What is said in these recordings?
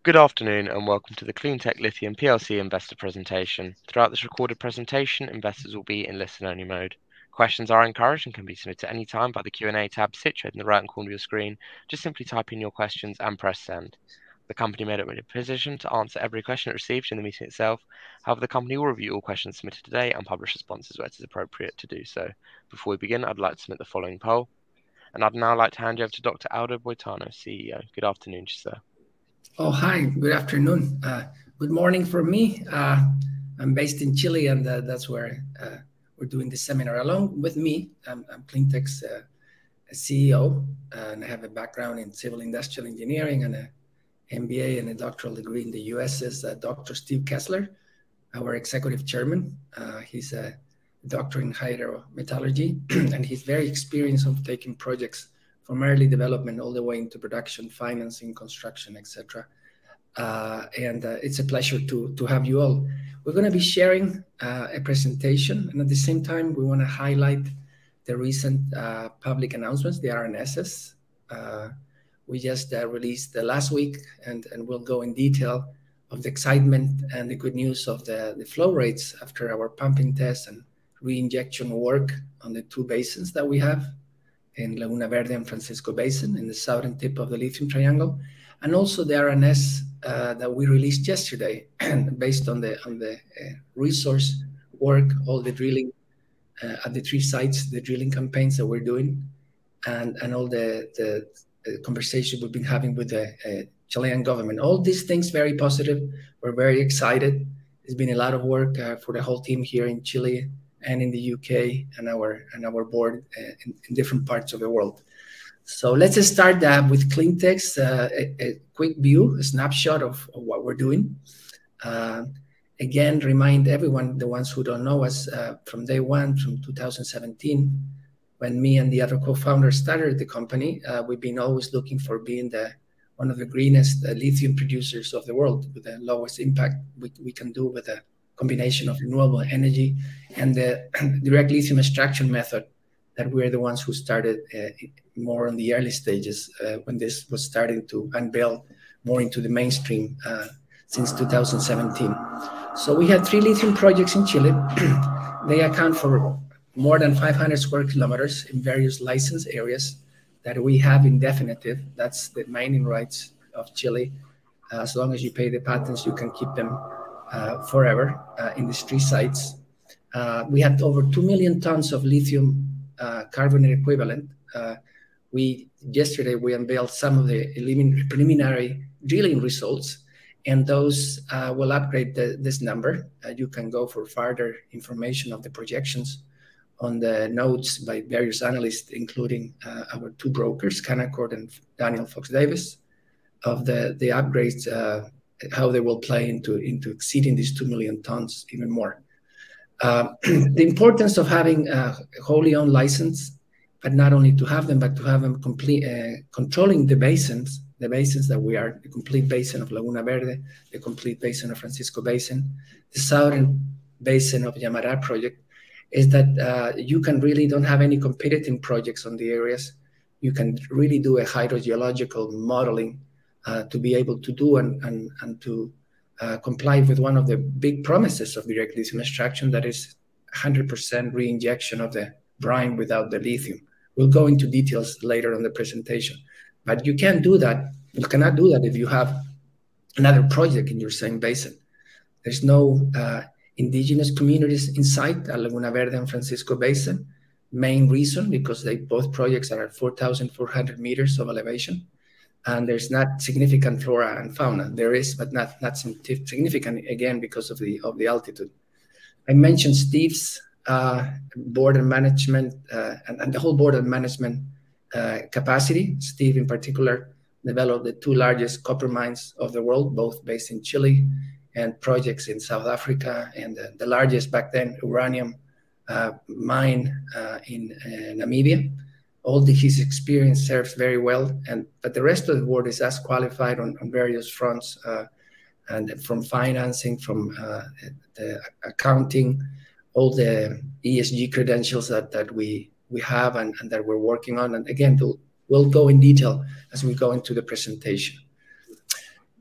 Good afternoon and welcome to the CleanTech Lithium PLC investor presentation. Throughout this recorded presentation, investors will be in listen-only mode. Questions are encouraged and can be submitted at any time by the Q&A tab situated in the right-hand corner of your screen. Just simply type in your questions and press send. The company made it in a position to answer every question it received in the meeting itself. However, the company will review all questions submitted today and publish responses where it is appropriate to do so. Before we begin, I'd like to submit the following poll, and I'd now like to hand you over to Dr. Aldo Boitano, CEO. Good afternoon, sir. Oh, hi. Good afternoon. Good morning for me. I'm based in Chile, and that's where we're doing this seminar. Along with me, I'm CleanTech's CEO, and I have a background in civil industrial engineering and an MBA and a doctoral degree in the US is Dr. Steve Kessler, our executive chairman. He's a doctor in hydrometallurgy, and he's very experienced of taking projects from early development all the way into production, financing, construction, etc. It's a pleasure to have you all. We're going to be sharing a presentation, and at the same time, we want to highlight the recent public announcements, the RNSs. We just released last week, and we'll go in detail of the excitement and the good news of the flow rates after our pumping tests and re-injection work on the two basins that we have in Laguna Verde and Francisco Basin in the southern tip of the lithium triangle, and also the RNS that we released yesterday based on the resource work, all the drilling at the three sites, the drilling campaigns that we're doing, and all the conversation we've been having with the Chilean government. All these things very positive. We're very excited. There's been a lot of work for the whole team here in Chile and in the UK and our board in different parts of the world. So let's just start with CleanTech's a quick view, a snapshot of what we're doing. Again, remind everyone, the ones who don't know us, from day one, from 2017, when me and the other co-founders started the company, we've been always looking for being one of the greenest lithium producers of the world with the lowest impact we can do with a combination of renewable energy and the direct lithium extraction method that we're the ones who started more in the early stages when this was starting to unveil more into the mainstream since 2017. So we had 3 lithium projects in Chile. They account for more than 500 square kilometers in various license areas that we have in definitive. That's the mining rights of Chile. As long as you pay the patents, you can keep them forever in these 3 sites. We had over 2 million tons of lithium carbonate equivalent. Yesterday we unveiled some of the preliminary drilling results, and those will upgrade this number. You can go for further information of the projections on the notes by various analysts, including our 2 brokers, Canaccord and Daniel Fox Davis, of the upgrades, how they will play into exceeding these 2 million tons even more. The importance of having a wholly owned license, but not only to have them, but to have them controlling the basins that we are, the complete basin of Laguna Verde, the complete basin of Francisco Basin, the southern basin of Yamará project, is that you can really don't have any competing projects on the areas. You can really do a hydrogeological modeling to be able to do and to comply with one of the big promises of direct lithium extraction, that is 100% re-injection of the brine without the lithium. We'll go into details later on the presentation. But you can't do that. You cannot do that if you have another project in your same basin. There's no indigenous communities inside Laguna Verde and Francisco Basin. Main reason, because both projects are at 4,400 meters of elevation. And there's not significant flora and fauna. There is, but not significant, again, because of the altitude. I mentioned Steve's board and management and the whole board and management capacity. Steve, in particular, developed the 2 largest copper mines of the world, both based in Chile, and projects in South Africa, and the largest back then uranium mine in Namibia. All his experience serves very well, but the rest of the board is as qualified on various fronts, and from financing, from the accounting, all the ESG credentials that we have and that we're working on. And again, we'll go in detail as we go into the presentation.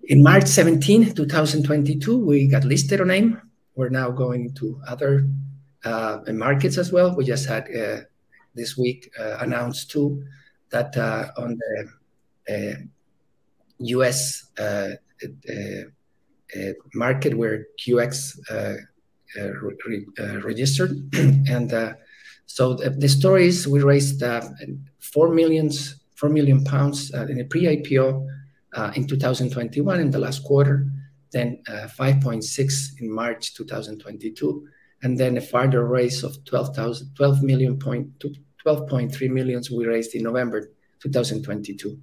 In March 17, 2022, we got listed on AIM. We're now going to other markets as well. We just had this week announced too that on the US market where QX registered. And so the story is we raised 4 million pounds in a pre-IPO in 2021 in the last quarter, then 5.6 in March 2022, and then a further raise of 12.3 million we raised in November 2022.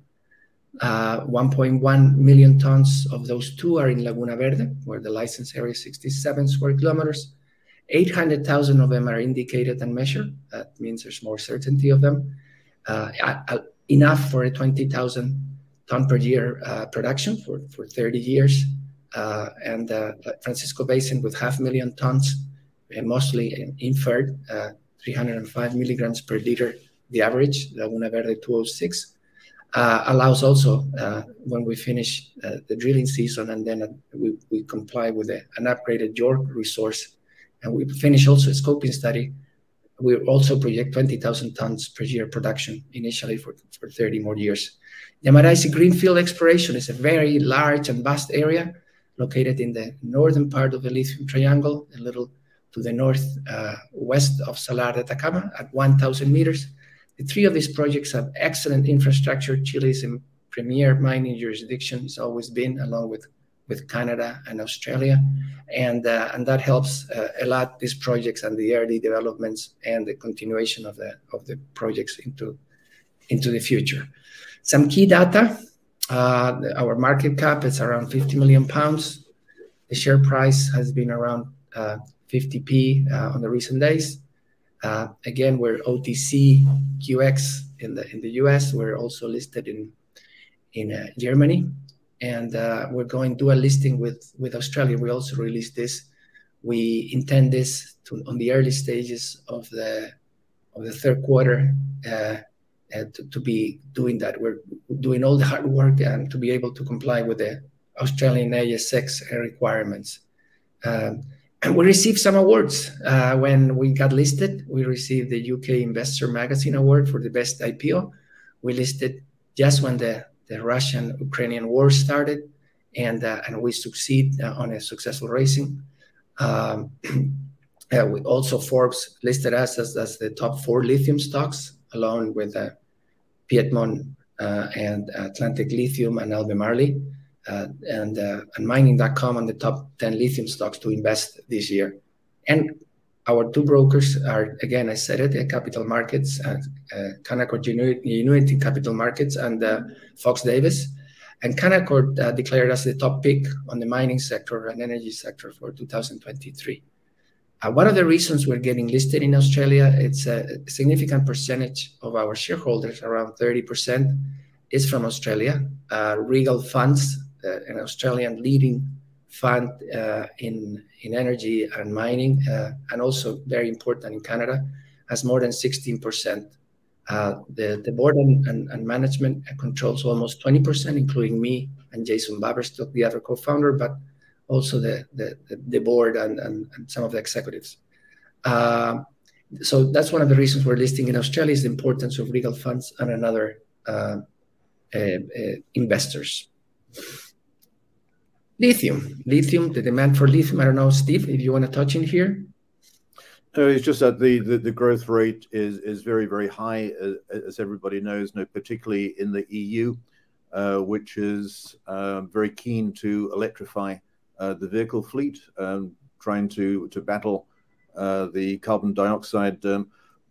1.1 million tons of those two are in Laguna Verde, where the license area is 67 square kilometers. 800,000 of them are indicated and measured. That means there's more certainty of them. Enough for a 20,000 ton per year production for 30 years. And Francisco Basin with 500,000 tons, mostly inferred, 305 milligrams per liter, the average, Laguna Verde 206. Allows also when we finish the drilling season and then we comply with an upgraded York resource and we finish also a scoping study, we also project 20,000 tons per year production initially for 30 more years. Yamaraisi Greenfield exploration is a very large and vast area located in the northern part of the Lithium Triangle, a little to the northwest of Salar de Atacama at 1,000 meters. The three of these projects have excellent infrastructure. Chile is a premier mining jurisdiction. It's always been, along with Canada and Australia. And that helps a lot, these projects and the early developments and the continuation of the projects into the future. Some key data, our market cap is around 50 million pounds. The share price has been around 50p on the recent days. Again, we're OTC QX in the US. We're also listed in Germany, and we're going dual listing with Australia. We also released this. We intend this on the early stages of the third quarter to be doing that. We're doing all the hard work and to be able to comply with the Australian ASX requirements. And we received some awards. When we got listed, we received the UK Investor Magazine Award for the best IPO. We listed just when the Russian-Ukrainian war started, and we succeed on a successful raising. We also Forbes listed us as the top 4 lithium stocks, along with Piedmont and CLEANTECH Lithium and Albemarle. And mining.com on the top 10 lithium stocks to invest this year. And our 2 brokers are, again, I said it, the capital markets, Canaccord Genuity Capital Markets and Fox Davis. And Canaccord declared us the top pick on the mining sector and energy sector for 2023. One of the reasons we're getting listed in Australia, it's a significant percentage of our shareholders, around 30%, is from Australia. Regal Funds, an Australian leading fund in energy and mining, and also very important in Canada, has more than 16%. The board and management controls almost 20%, including me and Jason Baberstock, the other co-founder, but also the board and some of the executives. So that's one of the reasons we're listing in Australia, is the importance of Regal Funds and other investors. Lithium, the demand for lithium. I don't know, Steve, if you want to touch in here. No, it's just that the growth rate is very, very high, as everybody knows, particularly in the EU, which is very keen to electrify the vehicle fleet, trying to battle the carbon dioxide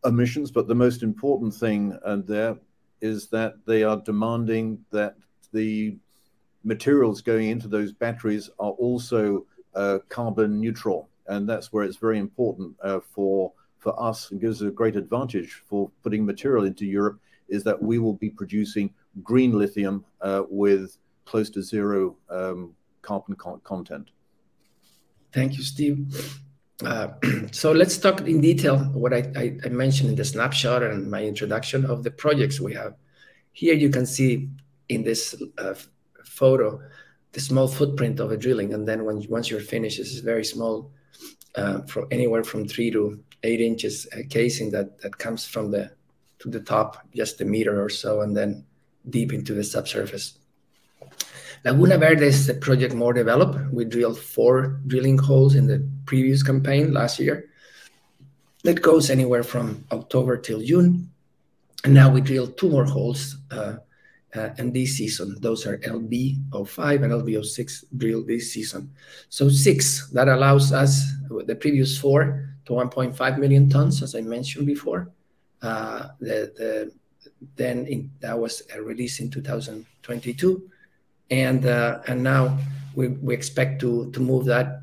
emissions. But the most important thing there is that they are demanding that the materials going into those batteries are also carbon neutral, and that's where it's very important for us, and gives a great advantage for putting material into Europe, is that we will be producing green lithium with close to zero carbon content. Thank you, Steve. So let's talk in detail what I mentioned in the snapshot and my introduction of the projects we have. Here you can see in this photo small footprint of a drilling, and then once you're finished, it's very small, from anywhere from 3 to 8 inches casing that comes from to the top, just a meter or so, and then deep into the subsurface. Laguna Verde is a project more developed. We drilled 4 drilling holes in the previous campaign last year. That goes anywhere from October till June. And now we drilled 2 more holes in this season. Those are LB05 and LB06 drilled this season. So 6, that allows us, the previous 4, to 1.5 million tons, as I mentioned before. That was released in 2022. And now we expect to move that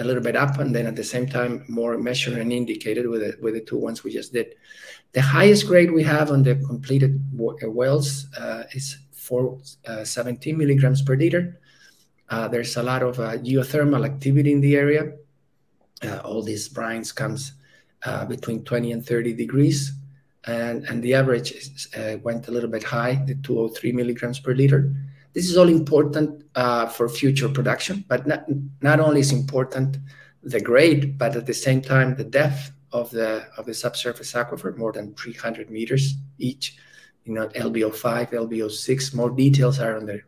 a little bit up, and then at the same time more measured and indicated with the 2 ones we just did. The highest grade we have on the completed wells is 417 milligrams per liter. There's a lot of geothermal activity in the area. All these brines comes between 20 and 30 degrees, and the average went a little bit high, the 203 milligrams per liter. This is all important for future production, but not only is important the grade, but at the same time the depth of the subsurface aquifer, more than 300 meters each. LB05, LB06. More details are on the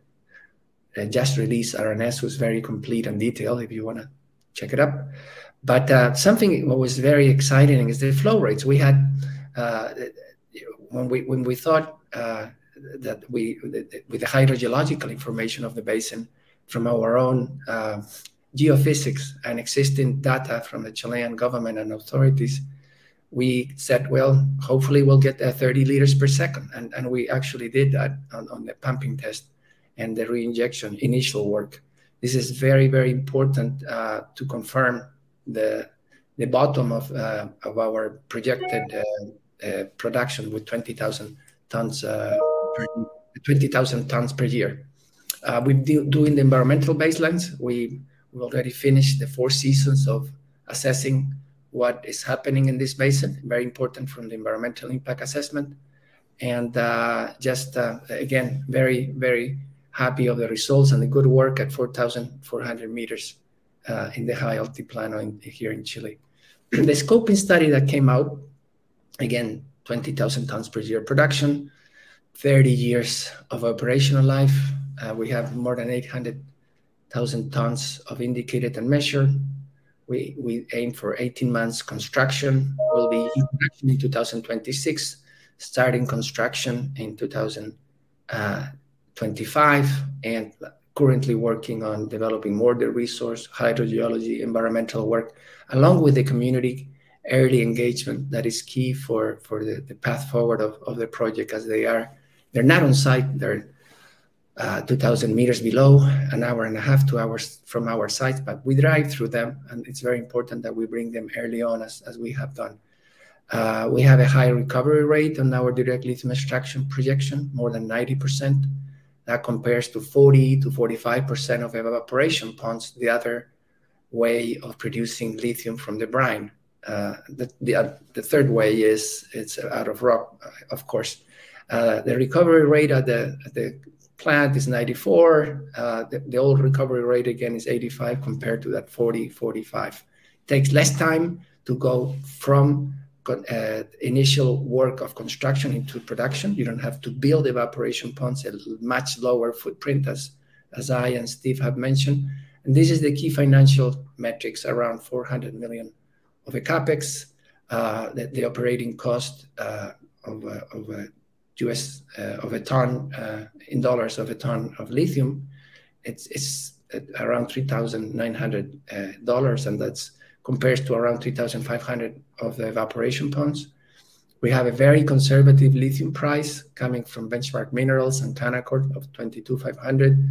just released RNS, was very complete and detailed if you want to check it up. But something what was very exciting is the flow rates. We had when we thought that with the hydrogeological information of the basin from our own geophysics and existing data from the Chilean government and authorities, we said, well, hopefully we'll get 30 liters per second. And we actually did that on the pumping test and the reinjection initial work. This is very, very important to confirm the bottom of our projected production with 20,000 tons 20,000 tons per year. We're doing the environmental baselines. We already finished the 4 seasons of assessing what is happening in this basin. Very important from the environmental impact assessment. And again, very, very happy of the results and the good work at 4,400 meters in the high altiplano here in Chile. The scoping study that came out, again, 20,000 tons per year production, 30 years of operational life. We have more than 800,000 tons of indicated and measured. We aim for 18 months construction. We'll be in production in 2026, starting construction in 2025, and currently working on developing more the resource, hydrogeology, environmental work, along with the community early engagement that is key for the path forward of the project, as they're not on site. They're 2,000 meters below, an hour and a half, 2 hours from our site, but we drive through them, and it's very important that we bring them early on, as we have done. We have a high recovery rate on our direct lithium extraction projection, more than 90%. That compares to 40 to 45% of evaporation ponds, the other way of producing lithium from the brine. The third way is it's out of rock, of course. The recovery rate at the plant is 94. The old recovery rate again is 85 compared to that 40, 45. It takes less time to go from initial work of construction into production. You don't have to build evaporation ponds, a much lower footprint, as I and Steve have mentioned. And this is the key financial metrics, around 400 million of a capex, the operating cost of a ton in dollars of a ton of lithium. It's around $3,900, and that's compares to around 3,500 of the evaporation ponds. We have a very conservative lithium price coming from Benchmark Minerals and Canaccord of 22,500.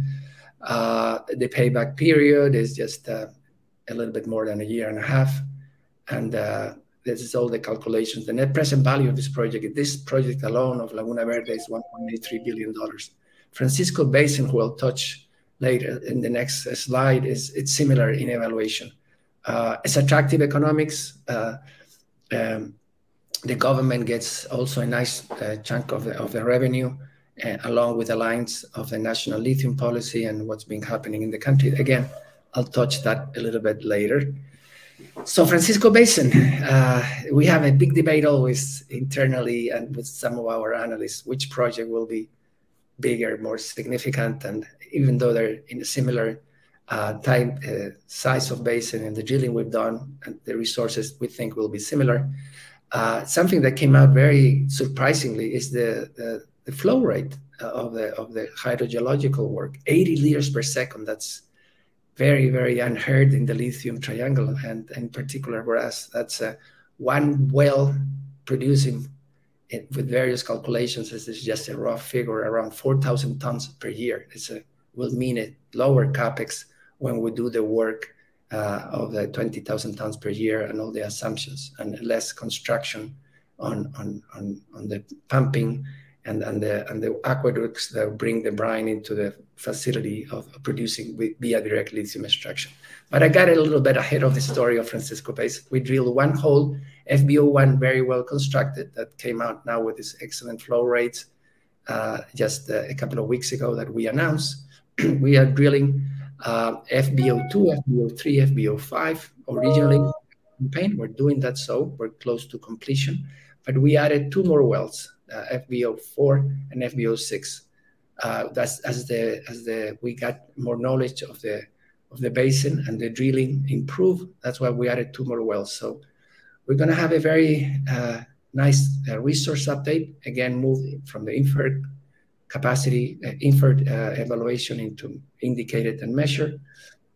The payback period is just a little bit more than a year and a half. And this is all the calculations. The net present value of this project alone of Laguna Verde is $1.83 billion. Francisco Basin, who I'll touch later in the next slide, it's similar in evaluation. It's attractive economics. The government gets also a nice chunk of the revenue. along with the lines of the national lithium policy and what's been happening in the country. Again, I'll touch that a little bit later. So Francisco Basin, we have a big debate always internally and with some of our analysts, which project will be bigger, more significant, and even though they're in a similar size of basin and the drilling we've done and the resources we think will be similar. Something that came out very surprisingly is the flow rate of the hydrogeological work, 80 liters per second. That's very, very unheard in the lithium triangle, and in particular for us, that's one well producing with various calculations. This is just a raw figure, around 4,000 tons per year. Will mean a lower capex when we do the work of the 20,000 tons per year and all the assumptions, and less construction on the pumping and the aqueducts that bring the brine into the facility of producing via direct lithium extraction. But I got a little bit ahead of the story of Francisco Basin. We drilled one hole, FBO1, very well constructed, that came out now with this excellent flow rates just a couple of weeks ago that we announced. We are drilling FBO2, FBO3, FBO5 originally campaign. We're doing that, so we're close to completion. But we added 2 more wells, FBO4 and FBO6. That's as we got more knowledge of the basin and the drilling improved. That's why we added 2 more wells. So we're going to have a very nice resource update. Again, move from the inferred capacity, inferred evaluation into indicated and measured.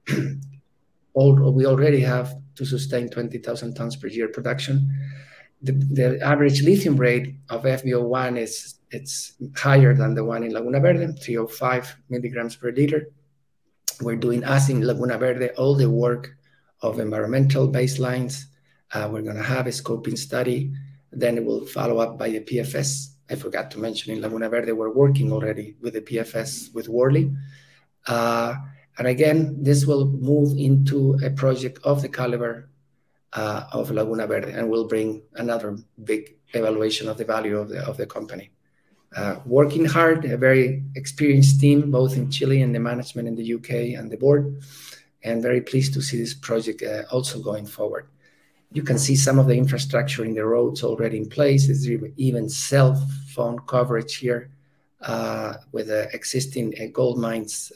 We already have to sustain 20,000 tons per year production. The average lithium rate of FBO1 it's higher than the one in Laguna Verde, 305 milligrams per liter. We're doing, as in Laguna Verde, all the work of environmental baselines. We're going to have a scoping study. Then it will follow up by a PFS. I forgot to mention in Laguna Verde, we're working already with the PFS with Worley. And again, this will move into a project of the caliber of Laguna Verde, and will bring another big evaluation of the value of the company. Working hard, a very experienced team, both in Chile and the management in the UK and the board, and very pleased to see this project also going forward. You can see some of the infrastructure in the roads already in place. There's even cell phone coverage here with the existing gold mines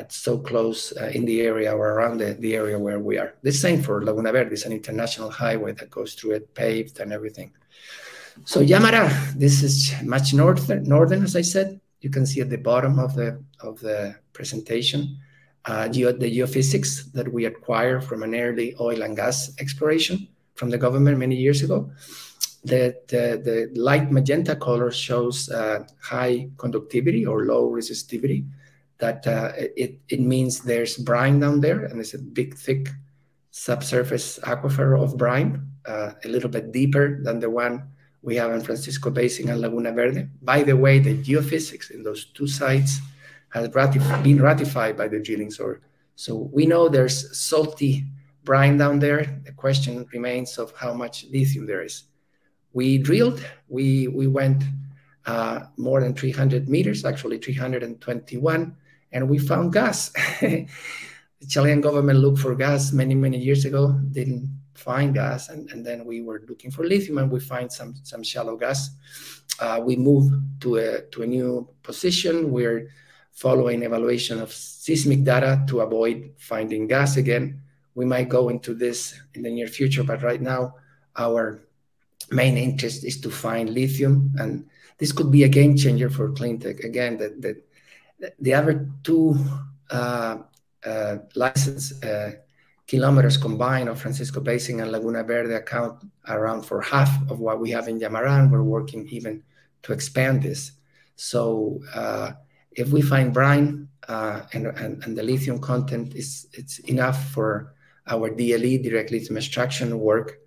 so close in the area or around the area where we are. The same for Laguna Verde. It's an international highway that goes through it, paved and everything. So Yamara, this is much northern, as I said. You can see at the bottom of the presentation the geophysics that we acquired from an early oil and gas exploration from the government many years ago. The light magenta color shows high conductivity or low resistivity. That it means there's brine down there, and it's a big, thick subsurface aquifer of brine, a little bit deeper than the one we have in Francisco Basin and Laguna Verde. By the way, the geophysics in those 2 sites has been ratified by the drilling. So we know there's salty brine down there. The question remains of how much lithium there is. We drilled, we went more than 300 meters, actually 321, and we found gas. The Chilean government looked for gas many years ago, didn't find gas, and then we were looking for lithium, and we find some shallow gas. We moved to a new position. We're following evaluation of seismic data to avoid finding gas again. We might go into this in the near future, but right now our main interest is to find lithium, and this could be a game changer for CLEANTECH. Again, the other 2 license kilometers combined of Francisco Basin and Laguna Verde account around for half of what we have in Yamaran. We're working even to expand this. So if we find brine and the lithium content it's enough for our DLE, direct lithium extraction work,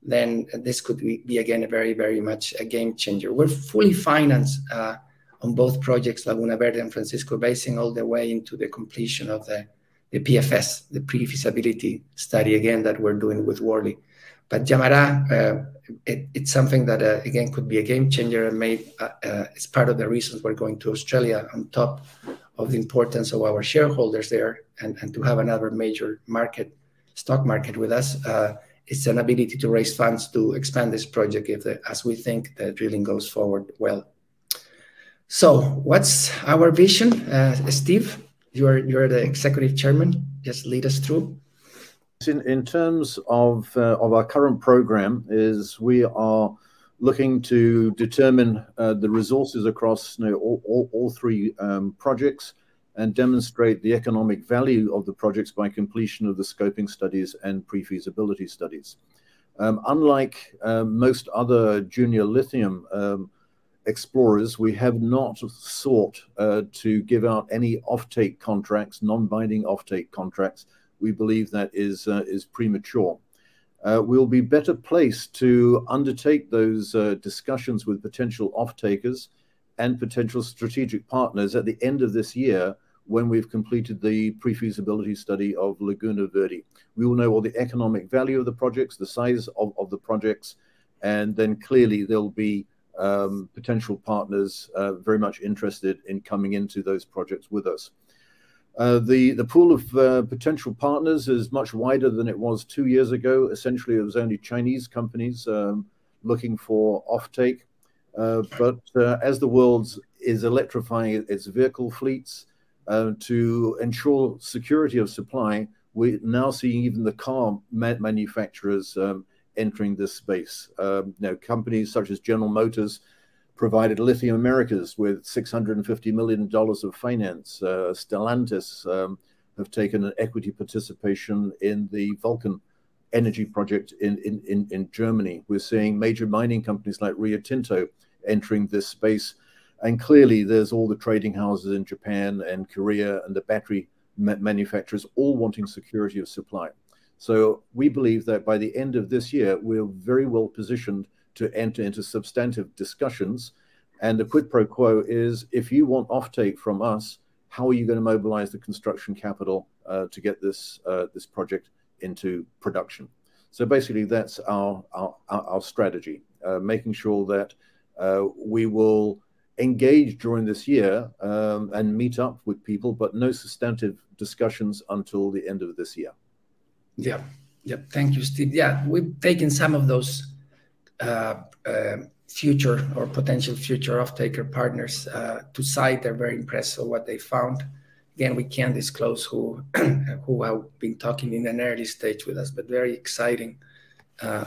then this could be again a very much a game changer. We're fully financed on both projects, Laguna Verde and Francisco Basin, all the way into the completion of the PFS, the pre-feasibility study again that we're doing with Worley. But Yamara, it's something that, again, could be a game changer, and it's part of the reasons we're going to Australia, on top of the importance of our shareholders there, and to have another major stock market with us. It's an ability to raise funds to expand this project as we think the drilling goes forward well. So what's our vision? Steve, you're the executive chairman. Just lead us through. In terms of our current program, we are looking to determine the resources across all three projects, and demonstrate the economic value of the projects by completion of the scoping studies and pre-feasibility studies. Unlike most other junior lithium explorers, we have not sought to give out any offtake contracts, non-binding offtake contracts. We believe that is premature. We'll be better placed to undertake those discussions with potential off-takers and potential strategic partners at the end of this year, when we've completed the pre-feasibility study of Laguna Verde. We will know all the economic value of the projects, the size of the projects, and then clearly there'll be potential partners very much interested in coming into those projects with us. The pool of potential partners is much wider than it was 2 years ago. Essentially, it was only Chinese companies looking for offtake. But as the world is electrifying its vehicle fleets to ensure security of supply, we're now seeing even the car manufacturers entering this space. Companies such as General Motors provided Lithium Americas with $650 million of finance. Stellantis have taken an equity participation in the Vulcan energy project in Germany. We're seeing major mining companies like Rio Tinto entering this space. And clearly there's all the trading houses in Japan and Korea and the battery manufacturers all wanting security of supply. So we believe that by the end of this year, we're very well positioned to enter into substantive discussions. And the quid pro quo is, if you want offtake from us, how are you going to mobilize the construction capital to get this project into production? So basically that's our strategy, making sure that we will engage during this year and meet up with people, but no substantive discussions until the end of this year. Yeah. Thank you, Steve. Yeah, we've taken some of those future or potential future off-taker partners to site. They're very impressed with what they found. Again, we can't disclose who have been talking in an early stage with us, but very exciting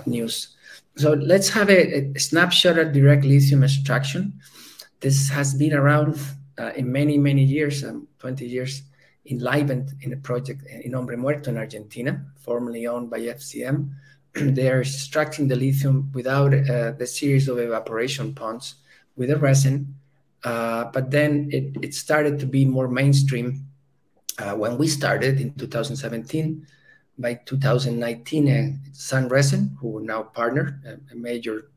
news. So let's have a snapshot of direct lithium extraction. This has been around in many years, 20 years, enlivened in a project in Hombre Muerto in Argentina, formerly owned by FCM. They are extracting the lithium without the series of evaporation ponds with a resin. But then it started to be more mainstream when we started in 2017. By 2019, Sun Resin, who now partner, a major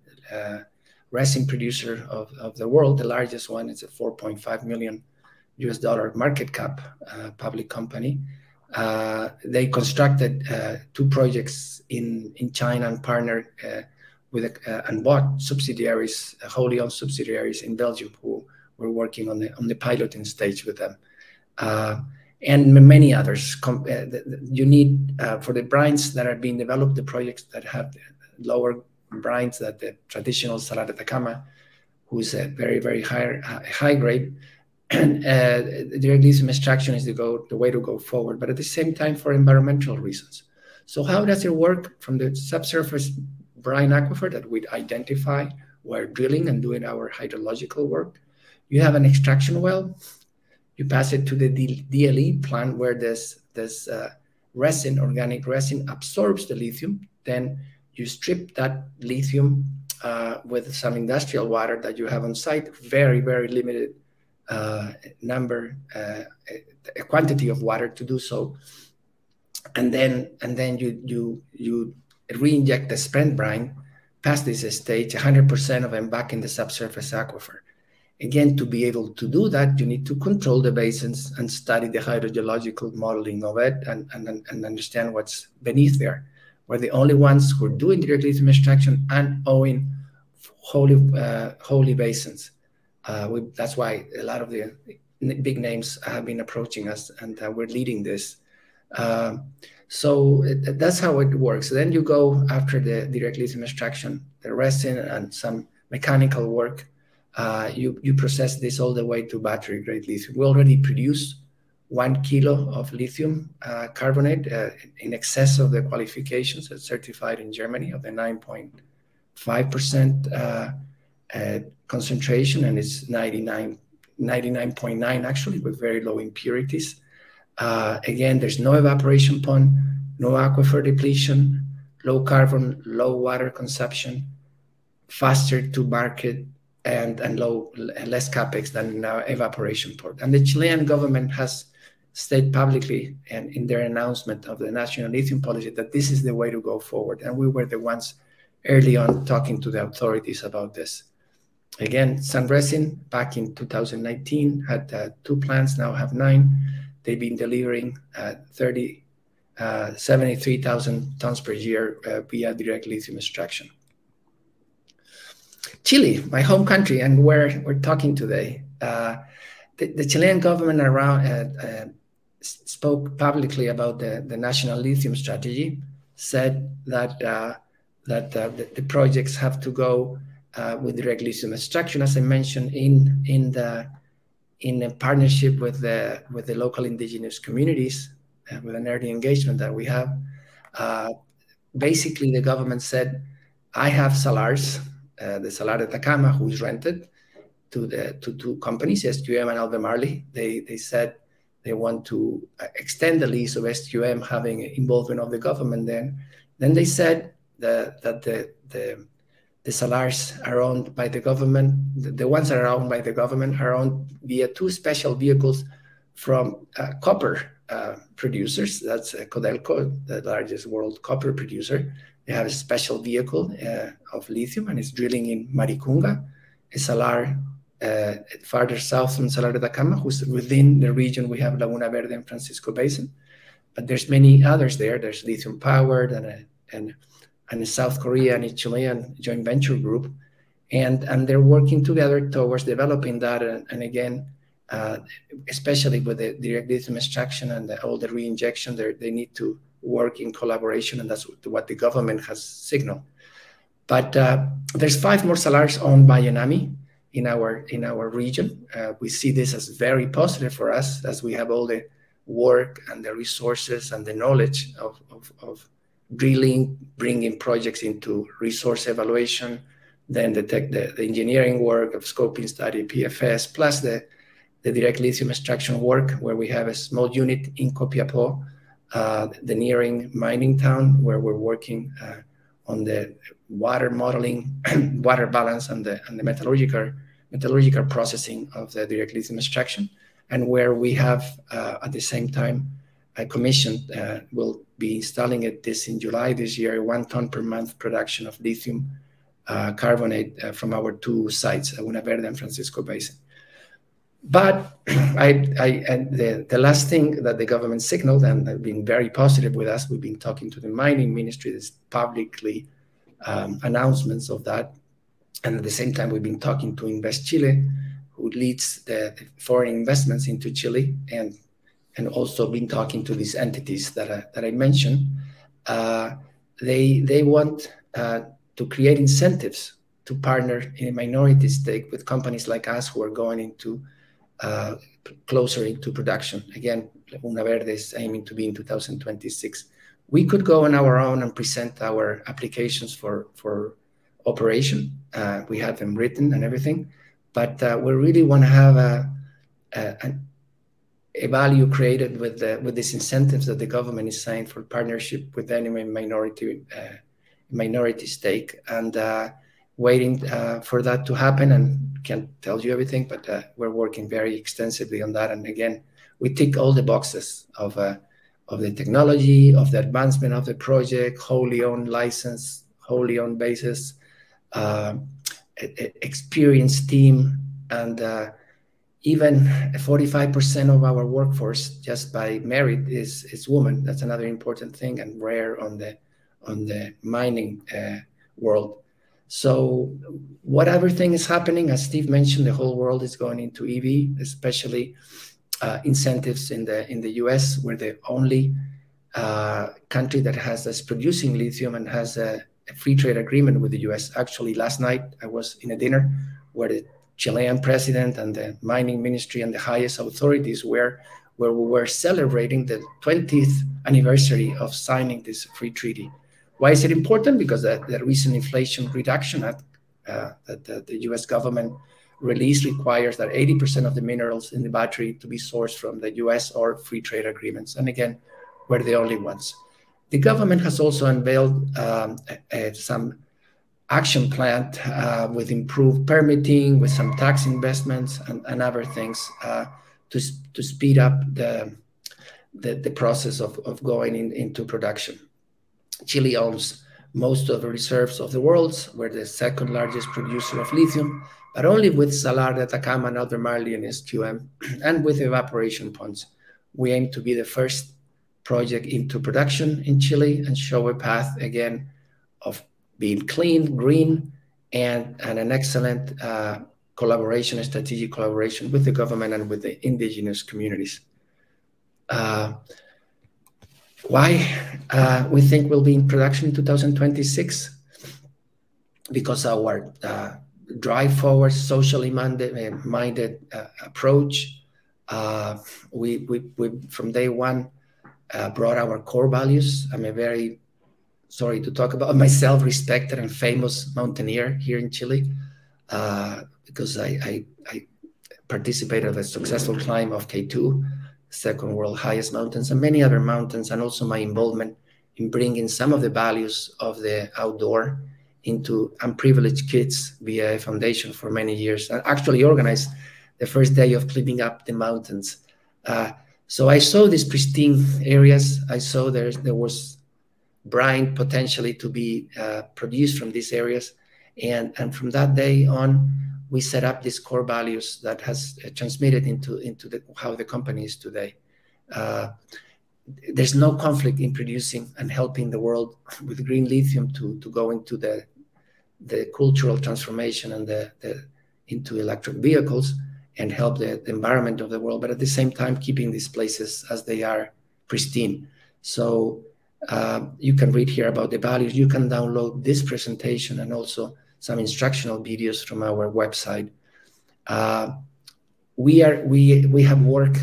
resin producer of the world, the largest one, it's a $4.5 million market cap public company. They constructed 2 projects in China and partnered with and bought subsidiaries, wholly owned subsidiaries in Belgium, who were working on the piloting stage with them, and many others. You need for the brines that are being developed, the projects that have lower brines than the traditional Salar de Atacama, who is a very high grade. And direct lithium extraction is the way to go forward, but at the same time for environmental reasons. So how does it work? From the subsurface brine aquifer that we identify while drilling and doing our hydrological work, you have an extraction well. You pass it to the DLE plant where this resin, organic resin, absorbs the lithium. Then you strip that lithium with some industrial water that you have on site, very limited quantity of water to do so, and then you re-inject the spent brine past this stage, 100% of them back in the subsurface aquifer. Again, to be able to do that, you need to control the basins and study the hydrogeological modeling of it and understand what's beneath there. We're the only ones who are doing direct lithium extraction and owning holy basins. That's why a lot of the big names have been approaching us, and we're leading this. So that's how it works. Then you go after the direct lithium extraction, the resin and some mechanical work. You process this all the way to battery grade lithium. We already produce 1 kilo of lithium carbonate in excess of the qualifications that's certified in Germany of the 9.5% concentration, and it's 99.9 actually, with very low impurities. Again, there's no evaporation pond, no aquifer depletion, low carbon, low water consumption, faster to market, and less capex than evaporation port. And the Chilean government has stated publicly and in their announcement of the national lithium policy that this is the way to go forward. And we were the ones early on talking to the authorities about this. Again, Sunresin back in 2019 had 2 plants, now have 9. They've been delivering 73,000 tons per year via direct lithium extraction. Chile, my home country, and where we're talking today. The Chilean government spoke publicly about the national lithium strategy, said that the projects have to go with direct lithium extraction, as I mentioned, in a partnership with the local indigenous communities, with an early engagement that we have. Basically, the government said, I have salars, the Salar de Atacama, who is rented to 2 companies, SQM and Albemarle. They said they want to extend the lease of SQM, having involvement of the government then. Then they said that the salars are owned by the government. The ones that are owned by the government are owned via 2 special vehicles from copper producers. That's Codelco, the largest world copper producer. They have a special vehicle of lithium, and it's drilling in Maricunga, a salar farther south from Salar de Atacama, who's within the region. We have Laguna Verde and Francisco Basin, but there's many others there. There's lithium powered and a South Korea and a Chilean joint venture group, and they're working together towards developing that. And again, especially with the direct lithium extraction and all the reinjection, they need to work in collaboration, and that's what the government has signaled. But there's 5 more salars owned by Enami in our region. We see this as very positive for us, as we have all the work and the resources and the knowledge of drilling, bringing projects into resource evaluation, then the engineering work of scoping study, PFS, plus the direct lithium extraction work, where we have a small unit in Copiapó, the nearing mining town, where we're working on the water modeling, water balance, and the metallurgical processing of the direct lithium extraction, and where we have at the same time a commission will be installing this in July this year, 1 ton per month production of lithium carbonate from our 2 sites, Laguna Verde and Francisco Basin. But the last thing that the government signaled, and they've been very positive with us, we've been talking to the mining ministry, there's publicly announcements of that. And at the same time, we've been talking to Invest Chile, who leads the foreign investments into Chile, and also been talking to these entities that I mentioned. They want to create incentives to partner in a minority stake with companies like us who are going into closer into production. Again, Laguna Verde is aiming to be in 2026. We could go on our own and present our applications for operation. We have them written and everything, but we really want to have a value created with these incentives that the government is saying for partnership with any minority stake, and waiting for that to happen. And can't tell you everything, but we're working very extensively on that. And again, we tick all the boxes of the technology, of the advancement of the project, wholly owned license, wholly owned basis, experienced team, and even 45% of our workforce just by merit is women. That's another important thing and rare on on the mining world. So what everything is happening, as Steve mentioned, the whole world is going into EV, especially incentives in the US. We're the only country that's producing lithium and has a free trade agreement with the US. Actually, last night I was in a dinner where the Chilean president and the mining ministry and the highest authorities were, where we were celebrating the 20th anniversary of signing this free treaty. Why is it important? Because the recent Inflation Reduction Act that the US government released requires that 80% of the minerals in the battery to be sourced from the US or free trade agreements. And again, we're the only ones. The government has also unveiled some action plan with improved permitting, with some tax investments and other things to speed up the process of going into production. Chile owns most of the reserves of the world. We're the second largest producer of lithium, but only with Salar de Atacama and Albemarle and SQM, and with evaporation ponds. We aim to be the first project into production in Chile and show a path again of being clean, green, and an excellent collaboration, strategic collaboration with the government and with the indigenous communities. Why we think we'll be in production in 2026? Because our drive forward, socially minded approach. We from day one brought our core values. I'm a very sorry to talk about myself, respected and famous mountaineer here in Chile, because I participated in a successful climb of K2, second world highest mountains, and many other mountains, and also my involvement in bringing some of the values of the outdoor into unprivileged kids via a foundation for many years. I actually organized the first day of cleaning up the mountains. So I saw these pristine areas. I saw there was brine potentially to be produced from these areas. And from that day on, we set up these core values that has transmitted into how the company is today. There's no conflict in producing and helping the world with green lithium to go into the cultural transformation and into electric vehicles and help the environment of the world, but at the same time keeping these places as they are pristine. So you can read here about the values. You can download this presentation and also some instructional videos from our website. We have worked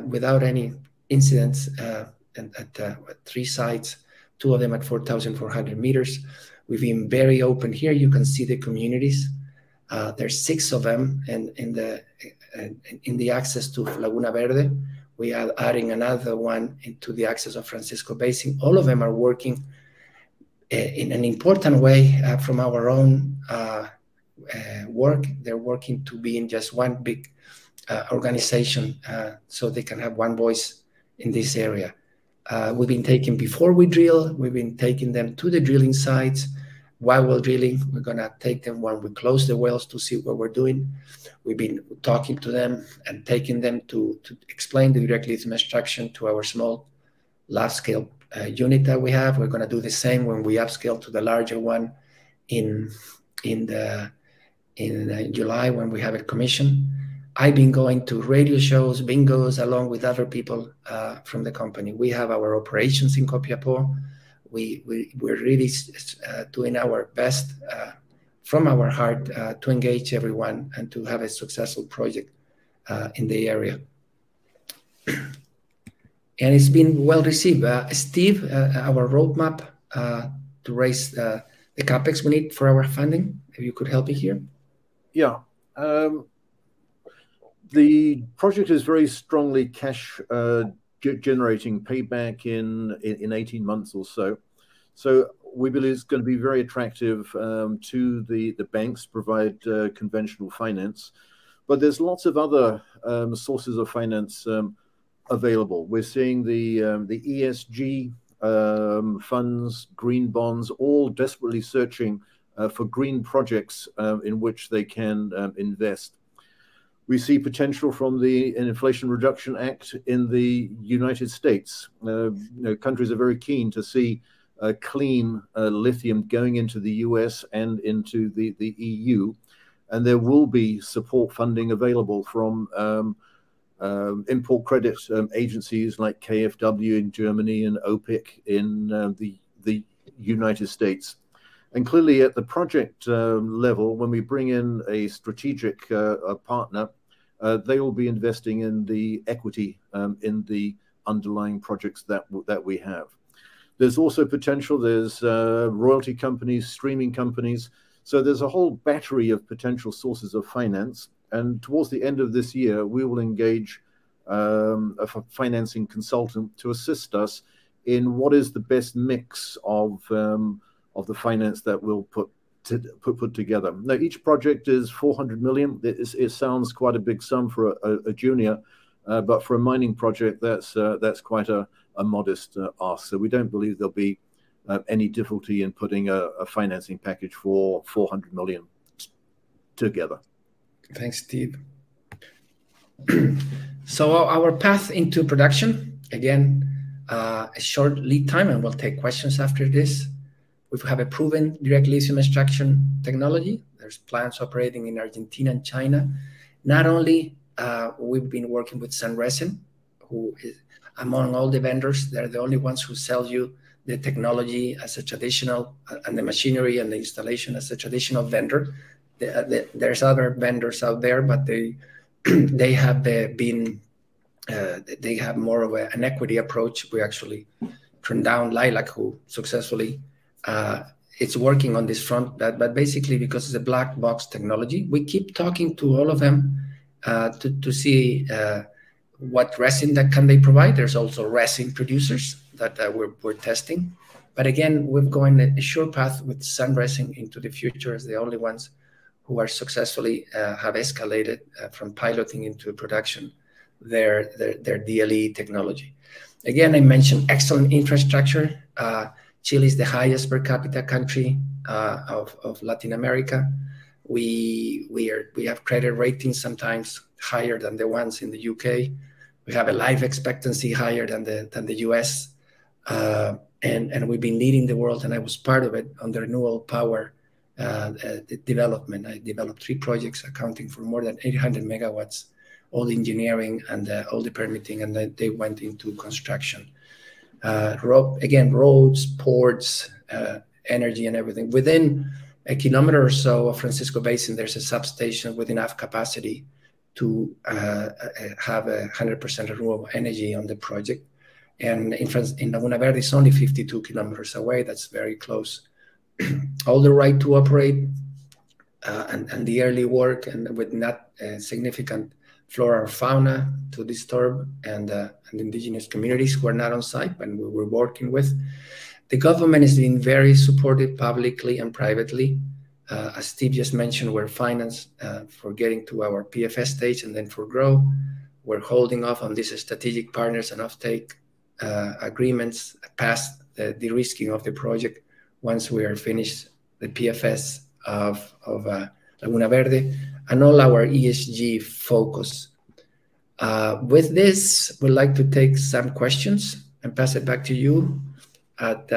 without any incidents at 3 sites, 2 of them at 4,400 meters. We've been very open here. You can see the communities. There's 6 of them in the access to Laguna Verde. We are adding another one into the access of Francisco Basin. All of them are working in an important way from our own work. They're working to be in just one big organization so they can have one voice in this area. We've been taking, before we drill, we've been taking them to the drilling sites. While we're drilling, we're going to take them when we close the wells to see what we're doing. We've been talking to them and taking them to explain the direct lithium extraction to our small lab-scale unit that we have. We're going to do the same when we upscale to the larger one in July when we have it commissioned. I've been going to radio shows, bingos, along with other people from the company. We have our operations in Copiapó. We're really doing our best from our heart to engage everyone and to have a successful project in the area. And it's been well received. Steve, our roadmap to raise the capex we need for our funding, if you could help me here. Yeah. The project is very strongly cash generating, payback in 18 months or so. So we believe it's going to be very attractive to the banks to provide conventional finance. But there's lots of other sources of finance available. We're seeing the ESG funds, green bonds, all desperately searching for green projects in which they can invest. We see potential from the Inflation Reduction Act in the United States. Countries are very keen to see clean lithium going into the US and into the EU. And there will be support funding available from import credit agencies like KfW in Germany and OPIC in the United States. And clearly at the project level, when we bring in a strategic partner, they will be investing in the equity in the underlying projects that we have. There's also potential, there's royalty companies, streaming companies. So there's a whole battery of potential sources of finance. And towards the end of this year, we will engage a financing consultant to assist us in what is the best mix of the finance that we'll put together. Now, each project is 400 million. It sounds quite a big sum for a junior, but for a mining project, that's quite a modest ask. So we don't believe there'll be any difficulty in putting a financing package for 400 million together. Thanks, Steve. So our path into production, again, a short lead time, and we'll take questions after this. We have a proven direct lithium extraction technology. There's plants operating in Argentina and China. Not only we've been working with Sunresin, who is among all the vendors, they're the only ones who sell you the technology as a traditional, and the machinery and the installation as a traditional vendor. There's other vendors out there, but they have been they have more of an equity approach. We actually turned down Lilac, who successfully it's working on this front, but basically because it's a black box technology, we keep talking to all of them to see what resin that can they provide. There's also resin producers that we're testing. But again, we're going a sure path with Sunresin into the future as the only ones who are successfully have escalated from piloting into production their DLE technology. Again, I mentioned excellent infrastructure. Chile is the highest per capita country of Latin America. We have credit ratings sometimes higher than the ones in the UK. We have a life expectancy higher than the US, and we've been leading the world. And I was part of it on the renewable power development. I developed 3 projects accounting for more than 800 megawatts, all the engineering and all the permitting, and then they went into construction. Again, roads, ports, energy, and everything. Within a kilometer or so of Francisco Basin, there's a substation with enough capacity to have 100% renewable energy on the project. And in Laguna Verde, it's only 52 kilometers away. That's very close. All the right to operate and the early work, and with not significant flora or fauna to disturb, and indigenous communities who are not on site, and we were working with. The government has been very supportive publicly and privately. As Steve just mentioned, we're financed for getting to our PFS stage, and then for grow. We're holding off on these strategic partners and offtake agreements past the de-risking of the project once we are finished the PFS of Laguna Verde, and all our ESG focus. With this, we'd like to take some questions and pass it back to you at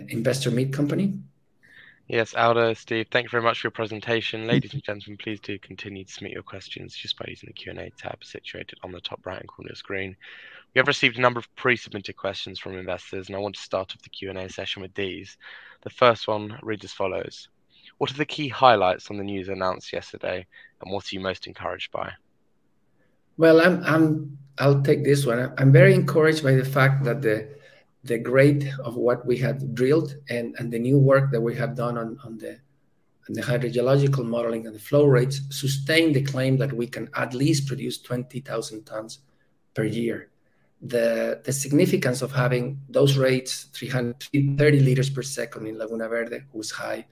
Investor Meet Company. Yes, Aldo, Steve, thank you very much for your presentation. Ladies and gentlemen, please do continue to submit your questions just by using the Q&A tab situated on the top right-hand corner of the screen. We have received a number of pre-submitted questions from investors, and I want to start off the Q&A session with these. The first one reads as follows. What are the key highlights on the news announced yesterday, and what are you most encouraged by? Well, I'll take this one. I'm very encouraged by the fact that the grade of what we have drilled and the new work that we have done on the hydrogeological modeling and the flow rates sustain the claim that we can at least produce 20,000 tons per year. The significance of having those rates, 330 liters per second in Laguna Verde, who's high,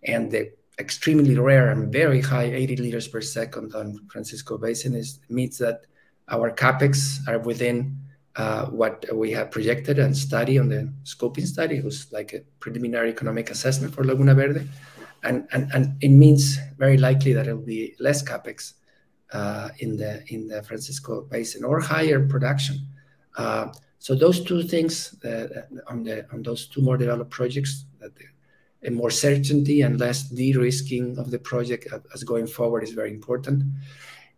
and the extremely rare and very high 80 liters per second on Francisco Basin means that our CapEx are within what we have projected and studied on the scoping study. It was like a preliminary economic assessment for Laguna Verde. And it means very likely that it will be less CapEx in the Francisco Basin or higher production. So those two things on those two more developed projects, a more certainty and less de-risking of the project as going forward is very important.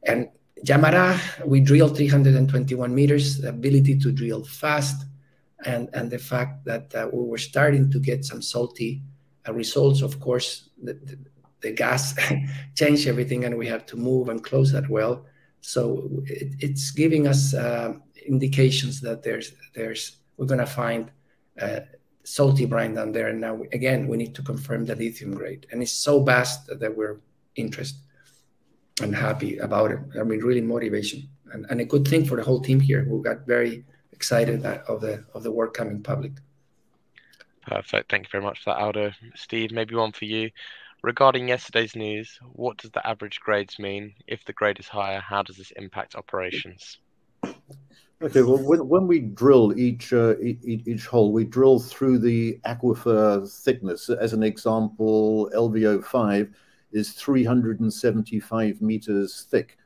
And Yamara, we drilled 321 meters, the ability to drill fast, and the fact that we were starting to get some salty results. Of course, the gas changed everything, and we have to move and close that well. So it's giving us indications that we're going to find salty brine down there. And now, again, we need to confirm the lithium grade. And it's so vast that we're interested and happy about it. I mean, really motivation. And a good thing for the whole team here. We got very excited of the work coming public. Perfect. Thank you very much for that, Aldo. Steve, maybe one for you. Regarding yesterday's news, what does the average grades mean? If the grade is higher, how does this impact operations? Okay, well, when we drill each hole, we drill through the aquifer thickness. As an example, LVO5 is 375 meters thick.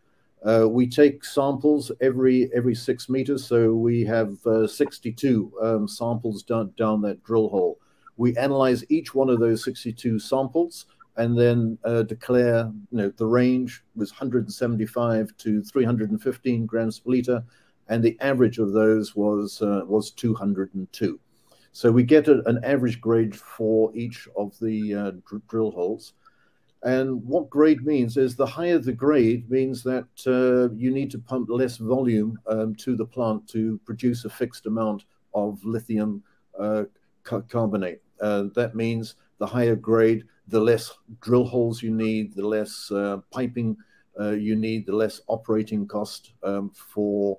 We take samples every 6 meters, so we have 62 samples down that drill hole. We analyze each one of those 62 samples and then declare, the range was 175 to 315 grams per liter, and the average of those was 202. So we get an average grade for each of the drill holes. And what grade means is the higher the grade means that you need to pump less volume to the plant to produce a fixed amount of lithium carbonate. That means the higher grade, the less drill holes you need, the less piping you need, the less operating cost for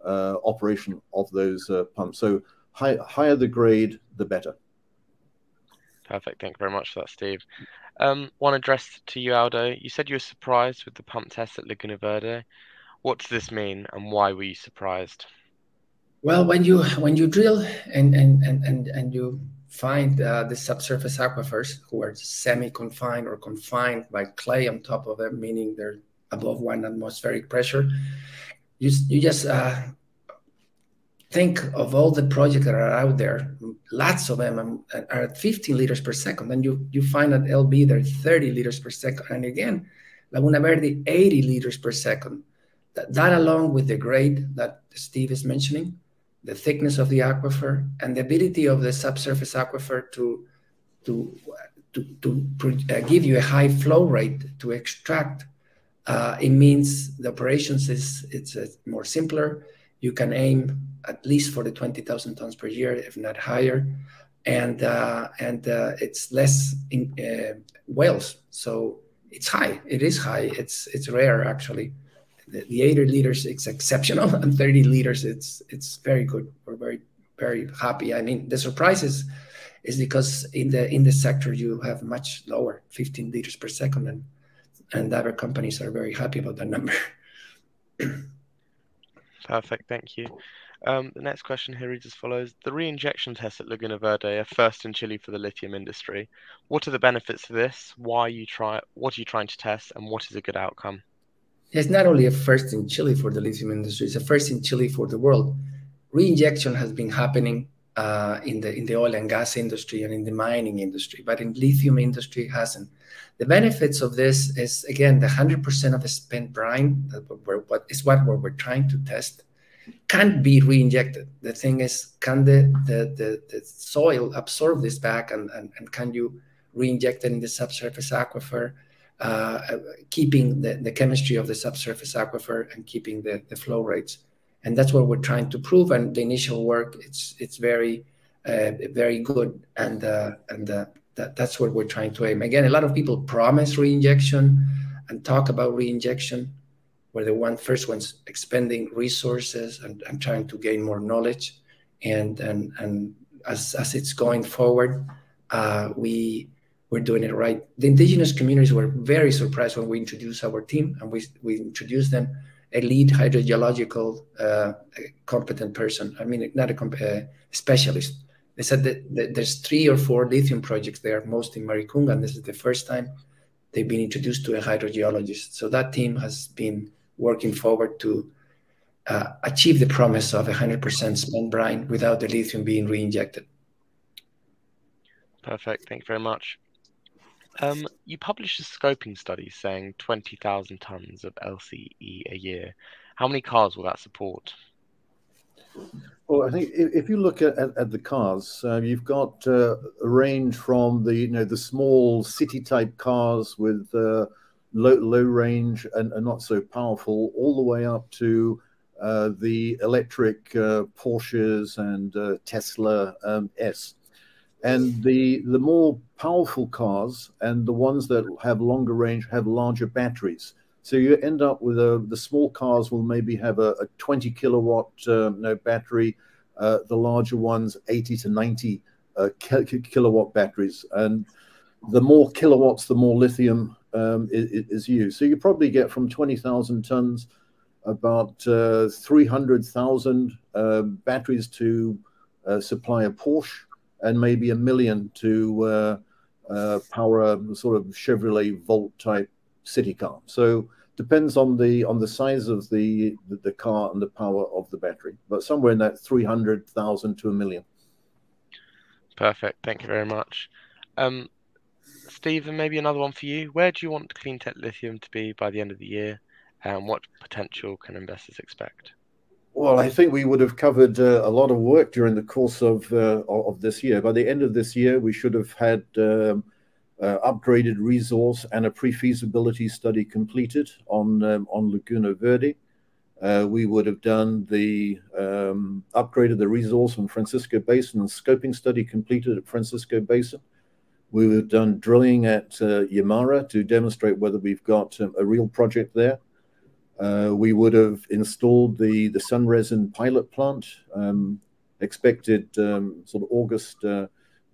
operation of those pumps. So higher the grade, the better. Perfect. Thank you very much for that, Steve. One addressed to you, Aldo. You said you were surprised with the pump test at Laguna Verde. What does this mean, and why were you surprised? Well, when you drill and you find the subsurface aquifers who are semi-confined or confined by clay on top of them, meaning they're above 1 atmospheric pressure, you just think of all the projects that are out there. Lots of them are at 15 liters per second. And you find at LB they're 30 liters per second. And again, Laguna Verde, 80 liters per second. That along with the grade that Steve is mentioning, the thickness of the aquifer, and the ability of the subsurface aquifer to give you a high flow rate to extract, it means the operations it's more simpler. You can aim at least for the 20,000 tons per year, if not higher, and it's less wells, so it's high. It is high. It's rare actually. The 80 liters it's exceptional, and 30 liters it's very good. We're very, very happy. I mean, the surprise is because in the sector you have much lower, 15 liters per second, and other companies are very happy about that number. Perfect, thank you. The next question here reads as follows. The re-injection test at Laguna Verde are first in Chile for the lithium industry. What are the benefits of this? What are you trying to test, and what is a good outcome? It's not only a first in Chile for the lithium industry, it's a first in Chile for the world. Re-injection has been happening in the oil and gas industry and in the mining industry, but in lithium industry it hasn't. The benefits of this is, again, the 100% of the spent brine, what we're trying to test, can't be re-injected. The thing is, can the soil absorb this back, and can you re-inject it in the subsurface aquifer, keeping the chemistry of the subsurface aquifer and keeping the flow rates? And that's what we're trying to prove. And the initial work, it's very good, and that's what we're trying to aim. Again, a lot of people promise re-injection and talk about re-injection. We're the first ones expending resources and trying to gain more knowledge. And as it's going forward, we're doing it right. The indigenous communities were very surprised when we introduced our team, and we introduced them a lead hydrogeological competent person. I mean, not a specialist. They said that there's 3 or 4 lithium projects there, most in Maricunga, and this is the first time they've been introduced to a hydrogeologist. So that team has been working forward to achieve the promise of 100% spent brine without the lithium being re-injected. Perfect. Thank you very much. You published a scoping study saying 20,000 tons of LCE a year. How many cars will that support? Well, I think if you look at the cars, you've got a range from the small city type cars with low range and not so powerful, all the way up to the electric Porsches and Tesla S. And the more powerful cars and the ones that have longer range have larger batteries. So you end up with the small cars will maybe have a 20 kilowatt battery, the larger ones 80 to 90 kilowatt batteries. And the more kilowatts, the more lithium is used. So you probably get from 20,000 tons about 300,000 batteries to supply a Porsche, and maybe 1 million to power a sort of Chevrolet Volt type city car. So depends on the size of the car and the power of the battery, but somewhere in that 300,000 to 1 million. Perfect. Thank you very much. Stephen, maybe another one for you. Where do you want CleanTech Lithium to be by the end of the year, and what potential can investors expect? Well, I think we would have covered a lot of work during the course of this year. By the end of this year, we should have had upgraded resource and a pre-feasibility study completed on Laguna Verde. We would have done the upgraded the resource on Francisco Basin and scoping study completed at Francisco Basin. We would have done drilling at Yamara to demonstrate whether we've got a real project there. We would have installed the Sunresin pilot plant, expected sort of August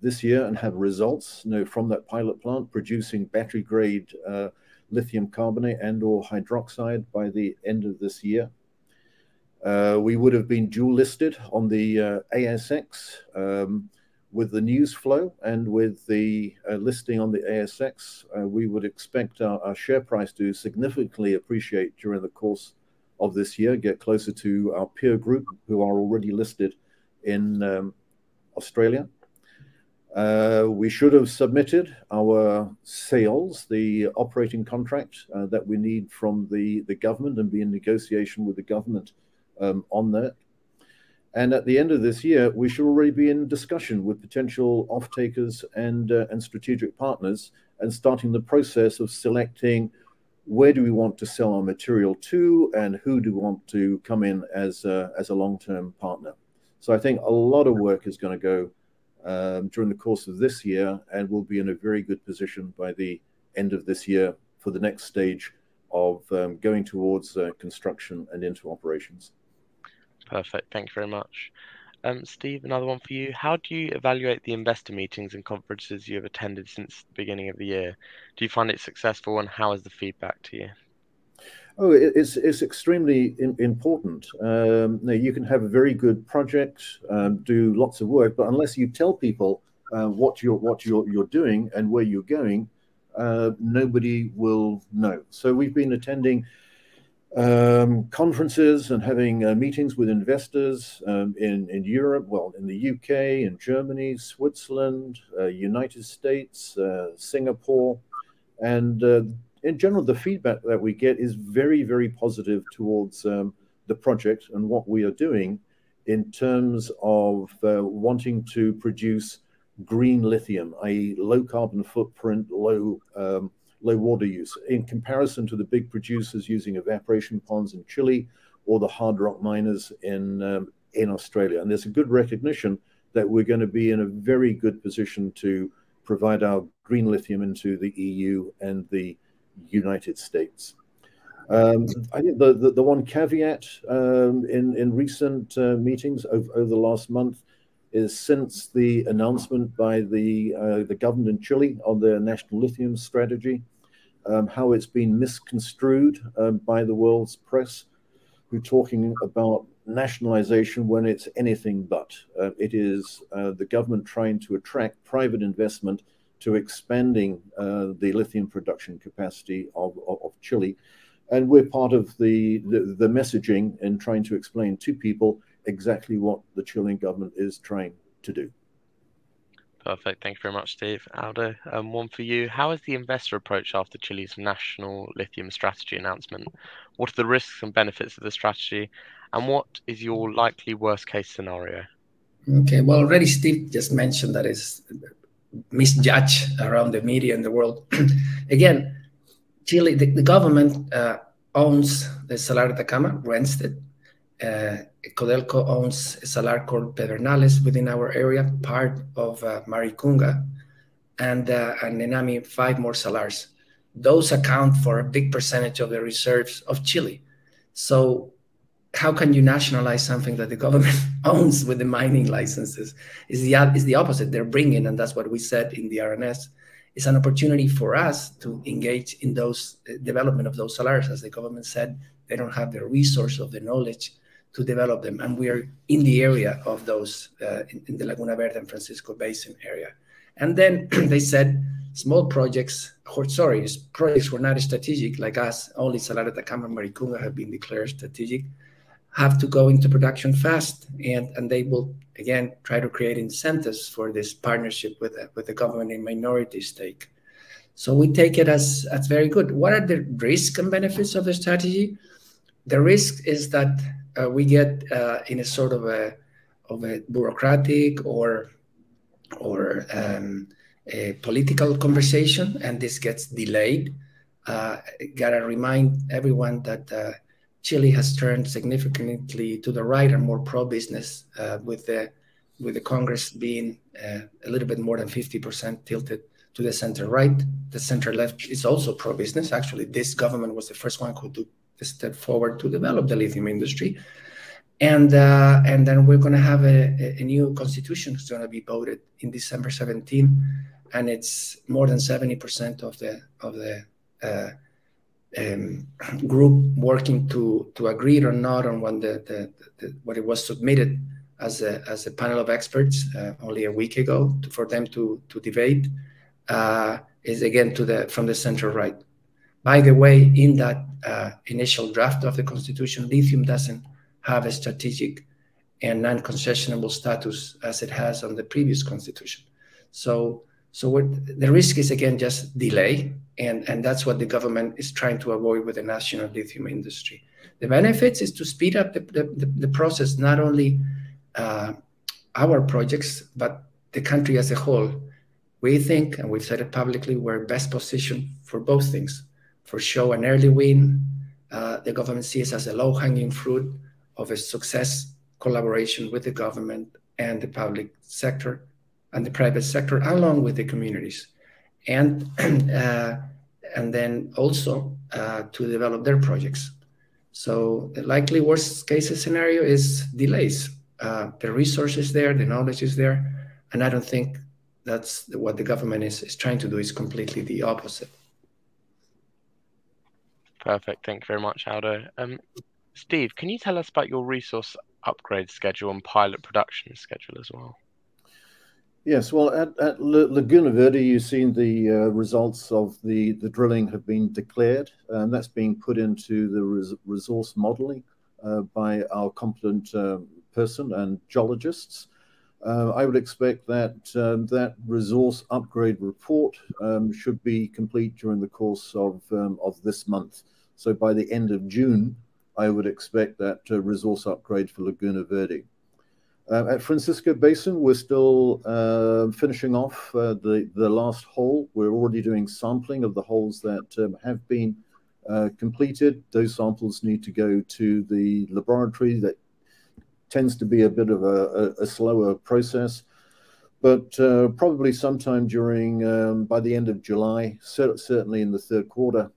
this year, and have results from that pilot plant producing battery grade lithium carbonate and or hydroxide by the end of this year. We would have been dual listed on the ASX with the news flow, and with the listing on the ASX, we would expect our share price to significantly appreciate during the course of this year, get closer to our peer group who are already listed in Australia. We should have submitted our sales, the operating contract that we need from the government, and be in negotiation with the government on that. And at the end of this year, we should already be in discussion with potential off-takers and strategic partners, and starting the process of selecting where do we want to sell our material to, and who do we want to come in as a long-term partner. So I think a lot of work is going to go during the course of this year, and we'll be in a very good position by the end of this year for the next stage of going towards construction and into operations. Perfect. Thank you very much. Steve, another one for you. How do you evaluate the investor meetings and conferences you have attended since the beginning of the year? Do you find it successful, and how is the feedback to you? Oh, it's extremely important. You can have a very good project, do lots of work, but unless you tell people what you're doing and where you're going, nobody will know. So we've been attending conferences and having meetings with investors in Europe, well, in the UK, in Germany, Switzerland, United States, Singapore, and in general, the feedback that we get is very, very positive towards the project and what we are doing in terms of wanting to produce green lithium, i.e. low carbon footprint, low water use, in comparison to the big producers using evaporation ponds in Chile or the hard rock miners in Australia. And there's a good recognition that we're going to be in a very good position to provide our green lithium into the EU and the United States. I think the one caveat in recent meetings over the last month is, since the announcement by the government in Chile on their national lithium strategy, how it's been misconstrued by the world's press, who are talking about nationalization when it's anything but. It is the government trying to attract private investment to expanding the lithium production capacity of Chile. And we're part of the messaging in trying to explain to people exactly what the Chilean government is trying to do. Perfect. Thank you very much, Steve. Aldo, one for you. How is the investor approach after Chile's national lithium strategy announcement? What are the risks and benefits of the strategy? And what is your likely worst case scenario? Okay, well, already Steve just mentioned that it's misjudged around the media in the world. Again, Chile, the government owns the Salar de Atacama, rents it. Codelco owns a salar called Pedernales within our area, part of Maricunga, and Nenami, 5 more salars. Those account for a big percentage of the reserves of Chile. So how can you nationalize something that the government owns with the mining licenses? Is the opposite. They're bringing, and that's what we said in the RNS, it's an opportunity for us to engage in those development of those salars. As the government said, they don't have the resource of the knowledge to develop them. And we are in the area of those, in the Laguna Verde and Francisco Basin area. And then they said small projects, projects were not strategic like us, only Salar de Atacama and Maricunga have been declared strategic, have to go into production fast. And they will, again, try to create incentives for this partnership with the government in minority stake. So we take it as very good. What are the risks and benefits of the strategy? The risk is that we get in a sort of a bureaucratic or a political conversation, and this gets delayed. Gotta remind everyone that Chile has turned significantly to the right and more pro-business, with the Congress being a little bit more than 50% tilted to the center right. The center left is also pro-business. Actually, this government was the first one who took a step forward to develop the lithium industry. And then we're going to have a new constitution that's going to be voted in December 17, and it's more than 70% of the group working to agree or not on what it was submitted as a panel of experts only a week ago for them to debate, is again from the center right. By the way, in that initial draft of the constitution, lithium doesn't have a strategic and non-concessionable status as it has on the previous constitution. So the risk is, again, just delay, and that's what the government is trying to avoid with the national lithium industry. The benefits is to speed up the process, not only our projects, but the country as a whole. We think, and we've said it publicly, we're best positioned for both things. For sure, an early win, the government sees as a low-hanging fruit of a success collaboration with the government and the public sector and the private sector, along with the communities, and then also to develop their projects. So the likely worst case scenario is delays. The resource is there, the knowledge is there, and I don't think that's what the government is trying to do. Is completely the opposite. Perfect. Thank you very much, Aldo. Steve, can you tell us about your resource upgrade schedule and pilot production schedule as well? Yes, well, at Laguna Verde, you've seen the results of the drilling have been declared, and that's being put into the resource modeling by our competent person and geologists. I would expect that that resource upgrade report should be complete during the course of this month. So by the end of June, I would expect that resource upgrade for Laguna Verde. At Francisco Basin, we're still finishing off the last hole. We're already doing sampling of the holes that have been completed. Those samples need to go to the laboratory. That tends to be a bit of a slower process, but probably sometime during, by the end of July, certainly in the third quarter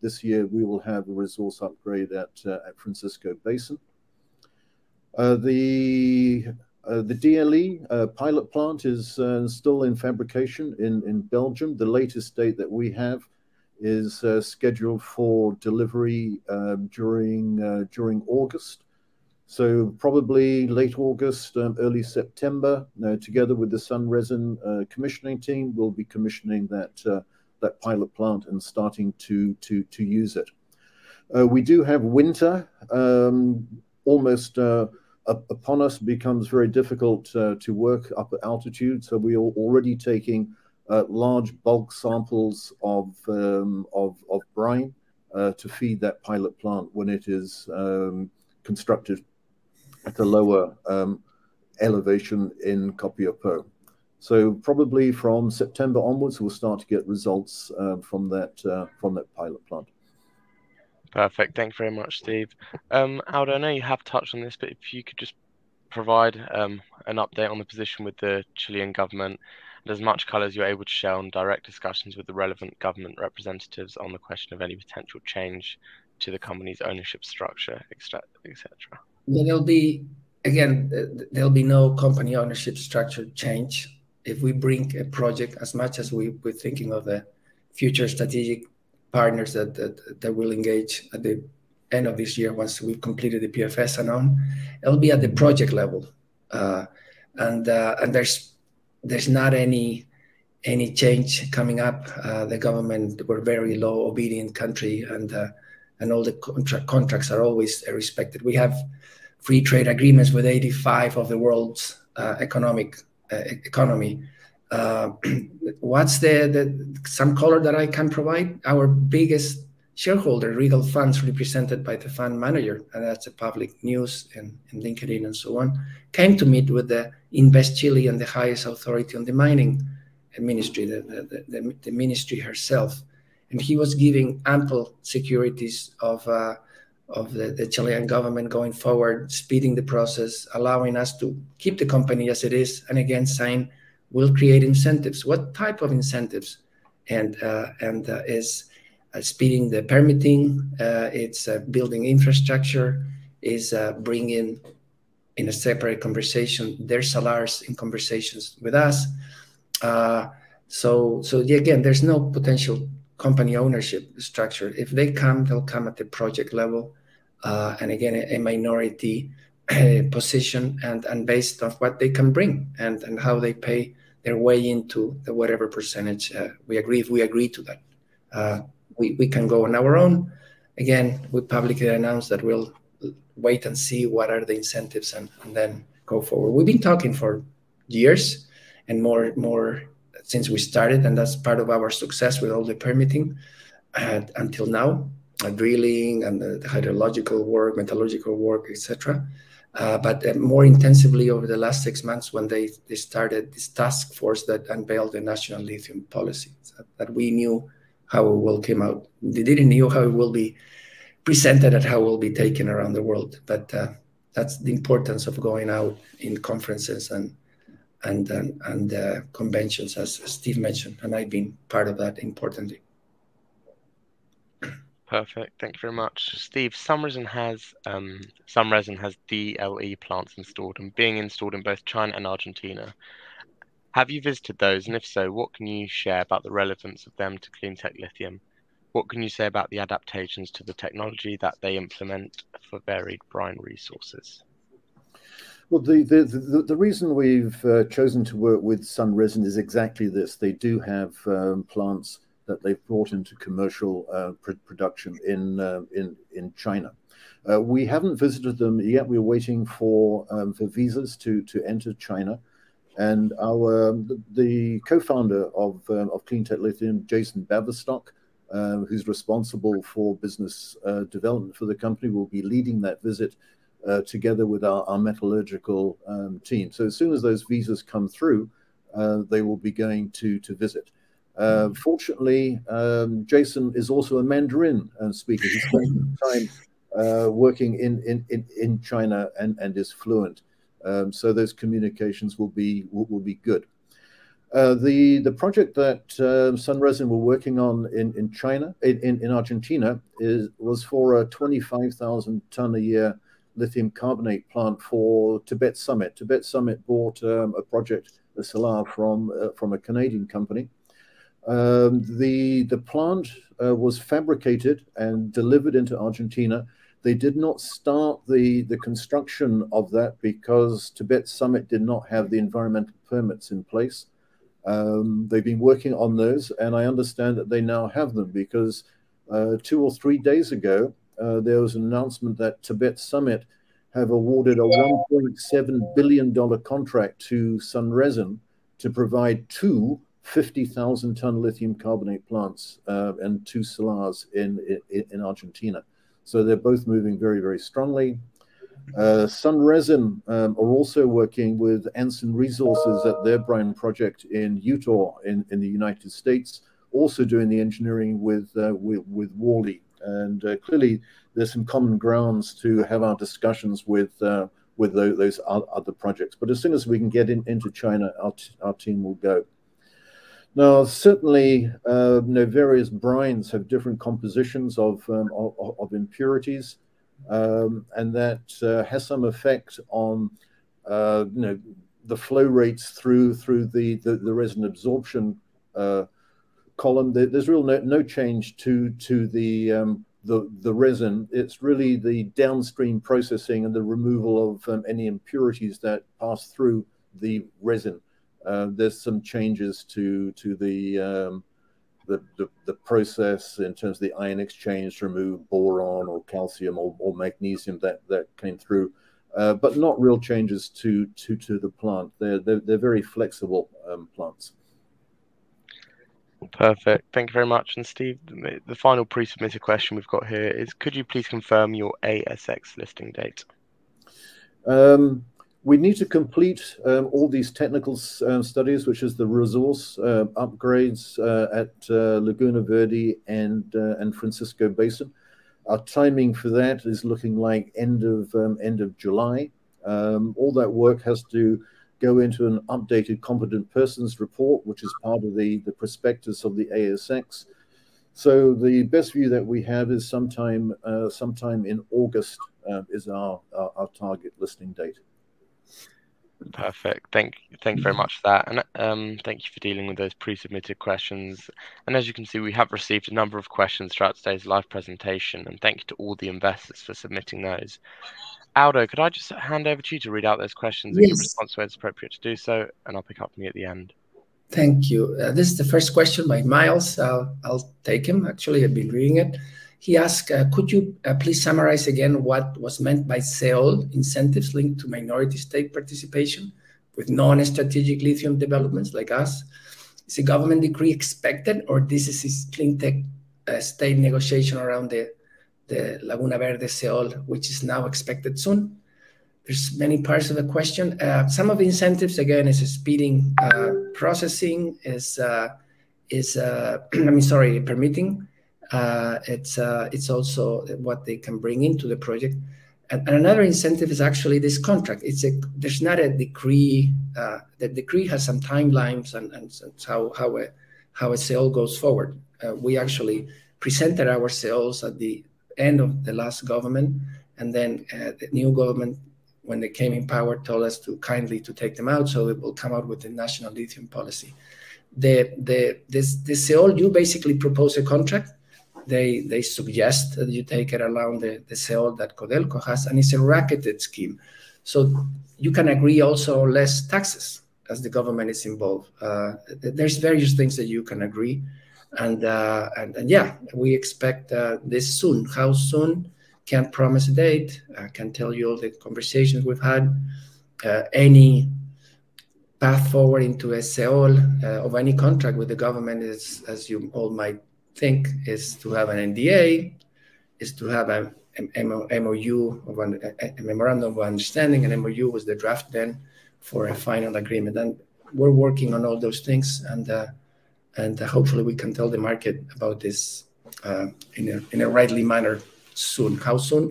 this year, we will have a resource upgrade at Francisco Basin. The DLE pilot plant is still in fabrication in Belgium. The latest date that we have is scheduled for delivery during August. So probably late August, early September, together with the Sun Resin commissioning team, we'll be commissioning that pilot plant and starting to use it. We do have winter almost upon us. Becomes very difficult to work up at altitude, so we are already taking large bulk samples of brine to feed that pilot plant when it is constructed at a lower elevation in Copiapó. So probably from September onwards, we'll start to get results from that pilot plant. Perfect. Thank you very much, Steve. Aldo, I know you have touched on this, but if you could just provide an update on the position with the Chilean government, and as much colour as you're able to share on direct discussions with the relevant government representatives on the question of any potential change to the company's ownership structure, etc. Yeah, there'll be no company ownership structure change. If we bring a project, as much as we're thinking of the future strategic partners that will engage at the end of this year once we've completed the PFS and on, it'll be at the project level, and there's not any change coming up. The government, we're a very law obedient country, and all the contracts are always respected. We have free trade agreements with 85 of the world's economy. What's some color that I can provide? Our biggest shareholder, Regal Funds, represented by the fund manager, and that's a public news and LinkedIn and so on, came to meet with the Invest Chile and the highest authority on the mining ministry, the ministry herself, and he was giving ample securities of the Chilean government going forward, speeding the process, allowing us to keep the company as it is, and again saying we'll create incentives. What type of incentives? And is speeding the permitting. It's building infrastructure. Is bringing in a separate conversation their salaries in conversations with us. So again, there's no potential company ownership structure. If they come, they'll come at the project level, and again, a minority position, and based on what they can bring and how they pay their way into the whatever percentage we agree. If we agree to that, we can go on our own. Again, we publicly announced that we'll wait and see what are the incentives and then go forward. We've been talking for years and more since we started, and that's part of our success with all the permitting until now, drilling and the hydrological work, metallurgical work, etc. But more intensively over the last 6 months when they started this task force that unveiled the national lithium policy, that we knew how it will come out. They didn't know how it will be presented and how it will be taken around the world. But that's the importance of going out in conferences and conventions, as Steve mentioned, and I've been part of that importantly. Perfect. Thank you very much, Steve. Some resin has DLE plants installed and being installed in both China and Argentina. Have you visited those, and if so, what can you share about the relevance of them to CleanTech Lithium? What can you say about the adaptations to the technology that they implement for varied brine resources? Well, the reason we've chosen to work with Sun Resin is exactly this. They do have plants that they've brought into commercial production in China. We haven't visited them yet. We're waiting for visas to enter China. And the co-founder of CleanTech Lithium, Jason Baverstock, who's responsible for business development for the company, will be leading that visit together with our metallurgical team. So as soon as those visas come through, they will be going to visit. Fortunately, Jason is also a Mandarin speaker. He spent time working in China and is fluent. So those communications will be good. The project that Sun Resin were working on in China, in Argentina, was for a 25,000 ton a year lithium carbonate plant for Tibet Summit. Tibet Summit bought a project, a solar, from a Canadian company. The plant was fabricated and delivered into Argentina. They did not start the construction of that because Tibet Summit did not have the environmental permits in place. They've been working on those, and I understand that they now have them because 2 or 3 days ago, there was an announcement that Tibet Summit have awarded a $1.7 billion contract to Sunresin to provide two 50,000-ton lithium carbonate plants and two salars in Argentina. So they're both moving very, very strongly. Sunresin are also working with Anson Resources at their brine project in Utah in the United States, also doing the engineering with Worley. And clearly there's some common grounds to have our discussions with those other projects. But as soon as we can get into China, our team will go. Now, certainly, various brines have different compositions of impurities, and that has some effect on the flow rates through the resin absorption column. There's real no change to the resin. It's really the downstream processing and the removal of any impurities that pass through the resin. There's some changes to the process in terms of the ion exchange to remove boron or calcium or magnesium that came through, but not real changes to the plant. They're very flexible plants. Perfect. Thank you very much. And Steve, the final pre-submitted question we've got here is, could you please confirm your ASX listing date? We need to complete all these technical studies, which is the resource upgrades at Laguna Verde and Francisco Basin. Our timing for that is looking like end of July. All that work has to go into an updated competent persons report, which is part of the prospectus of the ASX. So the best view that we have is sometime in August is our target listing date. Perfect. Thank you very much for that, and thank you for dealing with those pre-submitted questions. And as you can see, we have received a number of questions throughout today's live presentation, and thank you to all the investors for submitting those. Aldo, could I just hand over to you to read out those questions and give response where it's appropriate to do so, and I'll pick up from you at the end. Thank you. This is the first question by Miles. I'll take him. Actually, I've been reading it. He asked, could you please summarize again what was meant by SEOL incentives linked to minority stake participation with non-strategic lithium developments like us? Is a government decree expected, or this is CLEANTECH state negotiation around the Laguna Verde SEOL, which is now expected soon? There's many parts of the question. Some of the incentives, again, is speeding processing, permitting. It's also what they can bring into the project. And another incentive is actually this contract. There's not a decree. The decree has some timelines and how a sale goes forward. We actually presented our sales at the end of the last government, and then the new government, when they came in power, told us to take them out, so it will come out with the national lithium policy. The SEOL, you basically propose a contract. They suggest that you take it along the SEOL that Codelco has, and it's a racketed scheme. So you can agree also less taxes as the government is involved. There's various things that you can agree. And yeah, we expect this soon. How soon? Can't promise a date. I can tell you all the conversations we've had. Any path forward into a SEOL of any contract with the government is, as you all might think, is to have an NDA, is to have a MOU, a memorandum of understanding. An MOU was the draft then for a final agreement. And we're working on all those things, and hopefully we can tell the market about this in a rightly manner soon. How soon?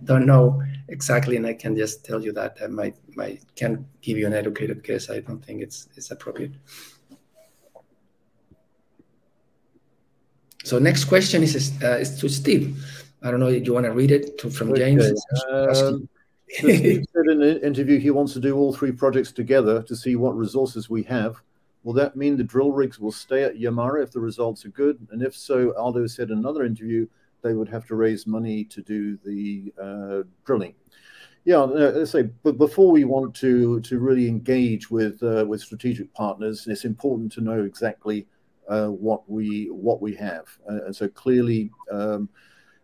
Don't know exactly, and I can just tell you that I can't give you an educated guess. I don't think it's appropriate. So next question is to Steve. I don't know if you want to read it from James. Steve said in an interview he wants to do all three projects together to see what resources we have. Will that mean the drill rigs will stay at Yamara if the results are good? And if so, Aldo said in another interview they would have to raise money to do the drilling. Yeah, let's say, but before we want to really engage with strategic partners, it's important to know exactly what we have. And so clearly,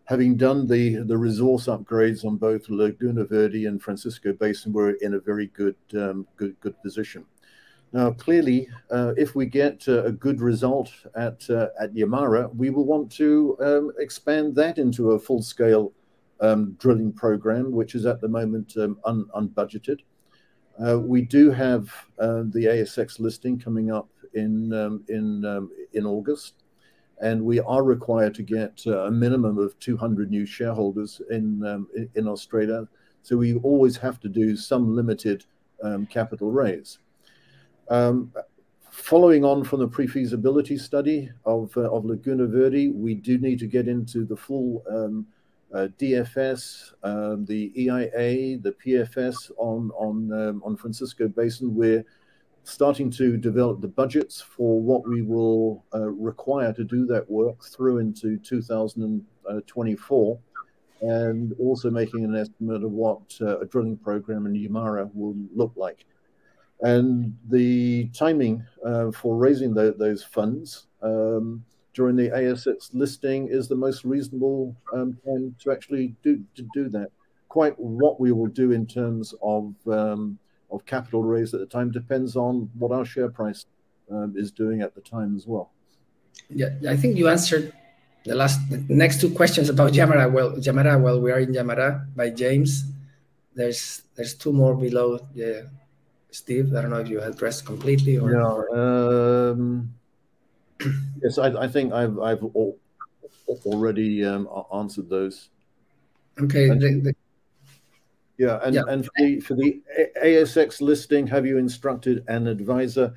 having done the resource upgrades on both Laguna Verde and Francisco Basin, we're in a very good position. Now, clearly, if we get a good result at Yamara, we will want to expand that into a full-scale drilling program, which is at the moment unbudgeted. We do have the ASX listing coming up in August, and we are required to get a minimum of 200 new shareholders in Australia. So we always have to do some limited capital raise. Following on from the pre-feasibility study of Laguna Verde, we do need to get into the full DFS, the EIA, the PFS on Francisco Basin. We're starting to develop the budgets for what we will require to do that work through into 2024, and also making an estimate of what a drilling program in Yamara will look like. And the timing for raising those funds during the ASX listing is the most reasonable time to actually do that. Quite what we will do in terms of capital raise at the time depends on what our share price is doing at the time as well. Yeah, I think you answered the next two questions about Yamara. Well, we are in Yamara by James. There's two more below. Yeah. Steve, I don't know if you addressed completely or. No, yes, I think I've already answered those. Okay. And for the ASX listing, have you instructed an advisor?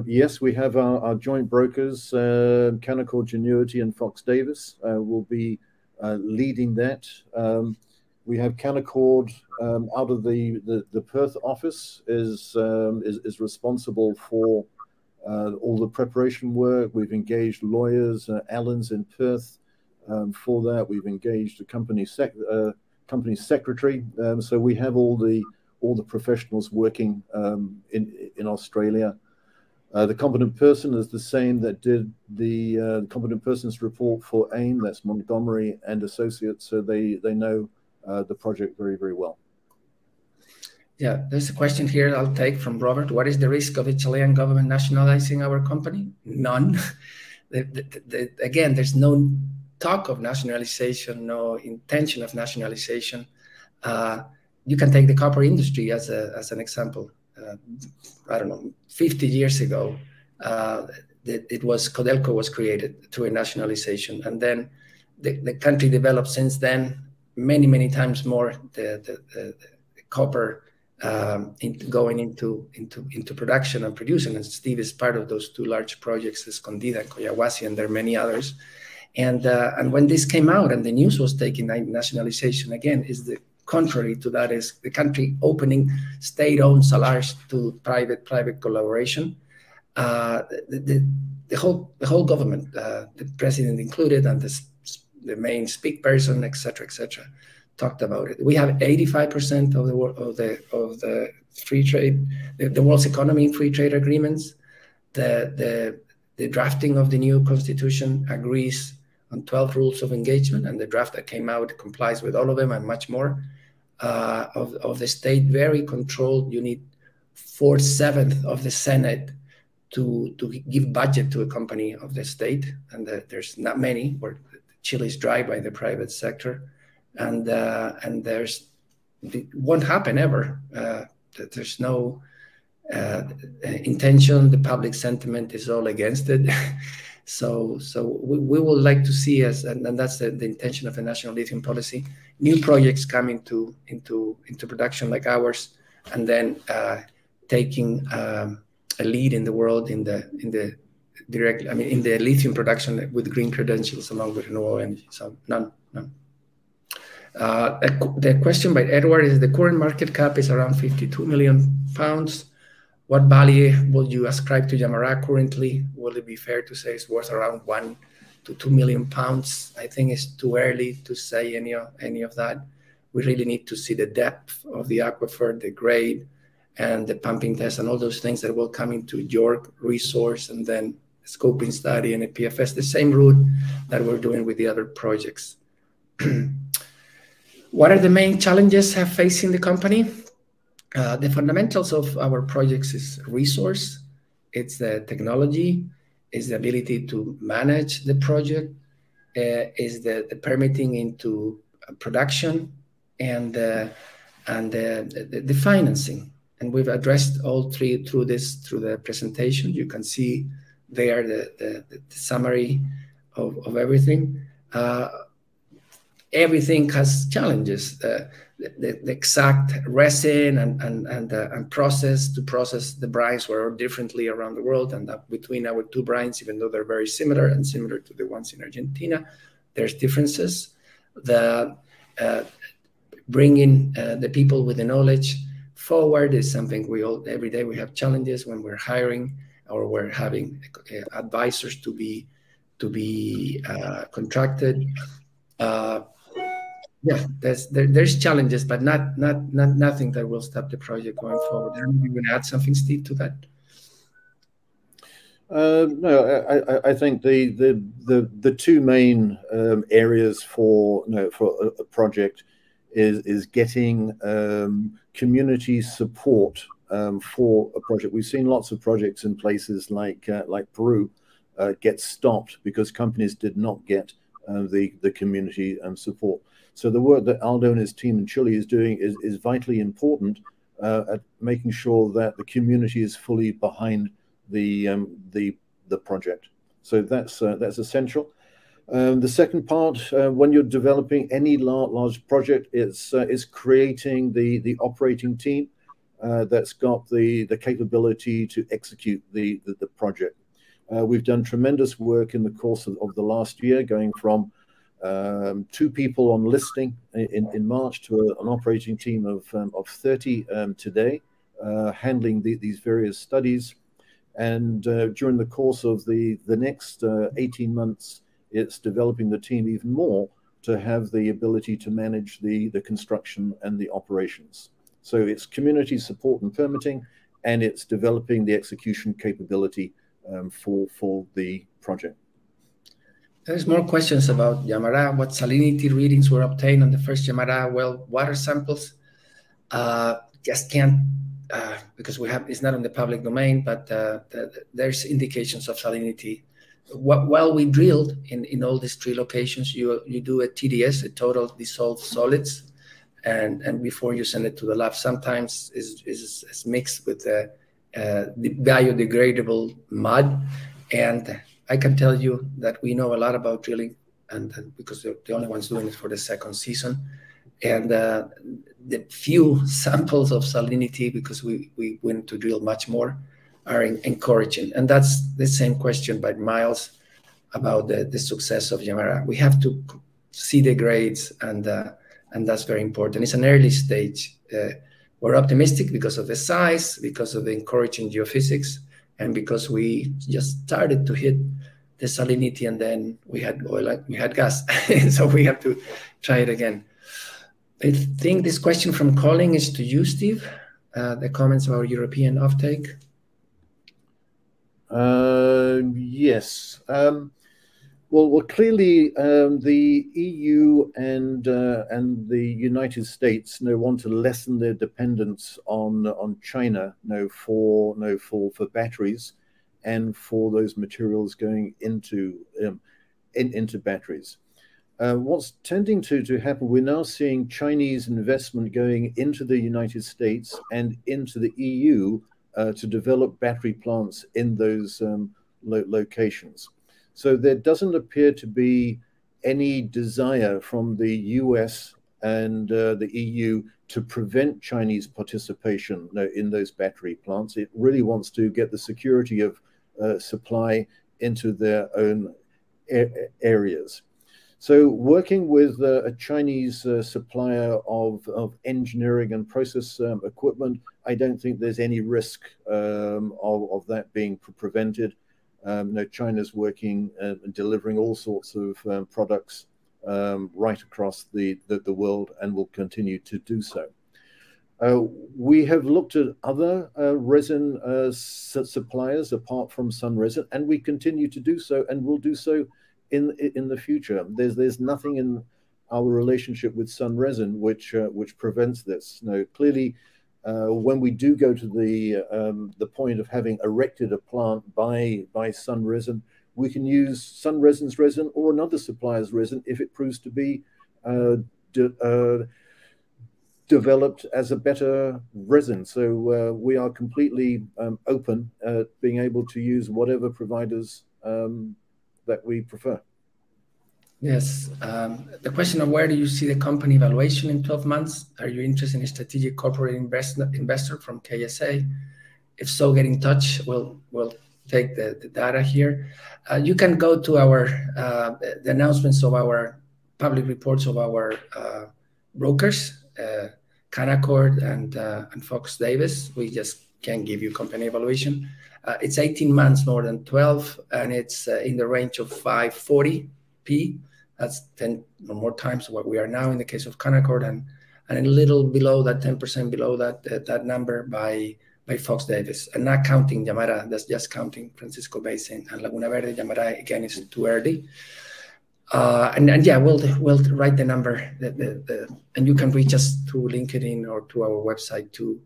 Yes, we have our joint brokers, Canaccord Genuity and Fox Davis, will be leading that. We have Canaccord out of the Perth office is responsible for all the preparation work. We've engaged lawyers, Allen's in Perth for that. We've engaged a company secretary. So we have all the professionals working in Australia. The competent person is the same that did the competent persons report for AIM. That's Montgomery and Associates. So they know the project very, very well. Yeah, there's a question here I'll take from Robert. What is the risk of the Chilean government nationalizing our company? None. Again, there's no talk of nationalization, no intention of nationalization. You can take the copper industry as an example. I don't know, 50 years ago, Codelco was created through a nationalization, and then the country developed since then many times more. The copper going into production and producing, and Steve is part of those two large projects, Escondida and Collahuasi, and there are many others. And when this came out and the news was taking nationalization again, is the contrary to that, is the country opening state-owned salars to private collaboration. The whole government, the president included, and the main speak person, etc., talked about it. We have 85% of the free trade, the world's economy in free trade agreements. The drafting of the new constitution agrees on 12 rules of engagement, and the draft that came out complies with all of them and much more. Of the state, very controlled. You need 4/7 of the Senate to give budget to a company of the state, and there's not many. Where Chile is dry by the private sector, and it won't happen ever. There's no intention. The public sentiment is all against it. So we would like to see, and that's the intention of the national lithium policy, new projects come into production like ours, and then taking a lead in the world in the lithium production with green credentials along with renewable energy. So none. The question by Edward is: the current market cap is around 52 million pounds. What value would you ascribe to Yamara currently? Will it be fair to say it's worth around 1 to 2 million pounds? I think it's too early to say any of that. We really need to see the depth of the aquifer, the grade, and the pumping test, and all those things that will come into York resource, and then scoping study and a PFS, the same route that we're doing with the other projects. What are the main challenges facing the company? The fundamentals of our projects is resource, it's the technology, is the ability to manage the project, is the permitting into production, and the financing. And we've addressed all three through the presentation. You can see there the summary of everything. Everything has challenges. The exact resin and process to process the brines were differently around the world, and between our two brines, even though they're very similar and similar to the ones in Argentina, there's differences. Bringing the people with the knowledge forward is something every day we have challenges when we're hiring or we're having advisors to be contracted. Yeah, there's challenges, but nothing that will stop the project going forward. You want to add something, Steve, to that? No, I think the two main areas for a project is getting community support for a project. We've seen lots of projects in places like Peru get stopped because companies did not get the community support. So the work that Aldo and his team in Chile is doing is vitally important at making sure that the community is fully behind the project. So that's essential. The second part, when you're developing any large project, is creating the operating team that's got the capability to execute the project. We've done tremendous work in the course of the last year, going from 2 people on listing in March to an operating team of 30 today, handling these various studies. And during the course of the next 18 months, it's developing the team even more to have the ability to manage the construction and the operations. So it's community support and permitting, and it's developing the execution capability for the project. There's more questions about Yamará. What salinity readings were obtained on the first Yamará well water samples? Just can't, because it's not on the public domain, but there's indications of salinity. While we drilled in all these 3 locations, you do a TDS, a total dissolved solids, and before you send it to the lab, sometimes is mixed with the biodegradable mud. And I can tell you that we know a lot about drilling, and because they're the only ones doing it for the 2nd season. And the few samples of salinity, because we went to drill much more, are encouraging. And that's the same question by Miles about the success of Yamará. We have to see the grades, and that's very important. It's an early stage. We're optimistic because of the size, because of the encouraging geophysics, and because we just started to hit the salinity, and then we had oil, we had gas. So we have to try it again. I think this question from Colin is to you, Steve. The comments about European offtake. Yes. Well, clearly the EU and the United States want to lessen their dependence on China for batteries and for those materials going into batteries. What's tending to happen, we're now seeing Chinese investment going into the United States and into the EU to develop battery plants in those locations. So there doesn't appear to be any desire from the US and the EU to prevent Chinese participation in those battery plants. It really wants to get the security of supply into their own areas. So working with a Chinese supplier of engineering and process equipment, I don't think there's any risk of that being prevented. China's working and delivering all sorts of products right across the world, and will continue to do so. We have looked at other resin suppliers apart from Sun Resin, and we continue to do so, and will do so in the future. There's nothing our relationship with Sun Resin, which prevents this. Now, clearly, when we do go to the point of having erected a plant by Sun Resin, we can use Sun Resin's resin or another supplier's resin if it proves to be developed as a better resin. So we are completely open being able to use whatever providers that we prefer. Yes. The question of where do you see the company valuation in 12 months? Are you interested in a strategic corporate investor from KSA? If so, get in touch. We'll take the data here. You can go to our the announcements of our public reports of our brokers, Canaccord and Fox Davis. We just can't give you company evaluation. It's 18 months more than 12, and it's in the range of 540p. That's 10 or more times what we are now in the case of Canaccord, and a little below that, 10% below that number by Fox Davis, and not counting Yamara. That's just counting Francisco Basin and Laguna Verde. Yamara again is too early. And yeah, we'll write the number. And you can reach us through LinkedIn or to our website too.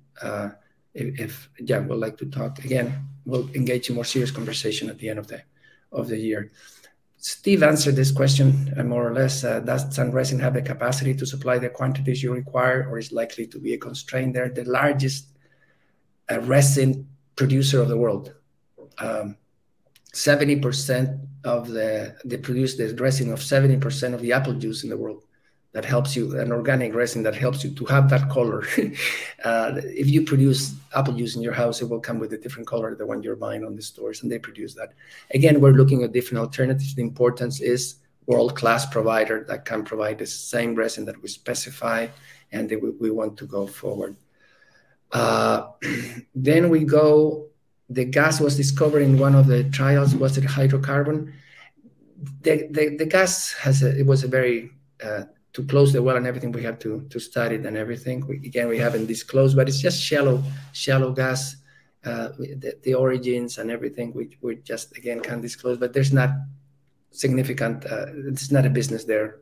If we'd like to talk again, we'll engage in more serious conversation at the end of the year. Steve answered this question more or less. Does Sun Resin have the capacity to supply the quantities you require, or is likely to be a constraint there? The largest resin producer of the world. 70% of they produce the resin of 70% of the apple juice in the world. That helps you, an organic resin that helps you to have that color. If you produce apple juice in your house, it will come with a different color than the one you're buying on the stores, and they produce that. Again, we're looking at different alternatives. The importance is world-class provider that can provide the same resin that we specify, and we want to go forward. Then we go, the gas was discovered in one of the trials. Was it hydrocarbon? The gas it was a very, to close the well and everything, we have to study it and everything. We haven't disclosed, but it's just shallow gas. The origins and everything, we just, again, can't disclose, but there's not significant, it's not a business there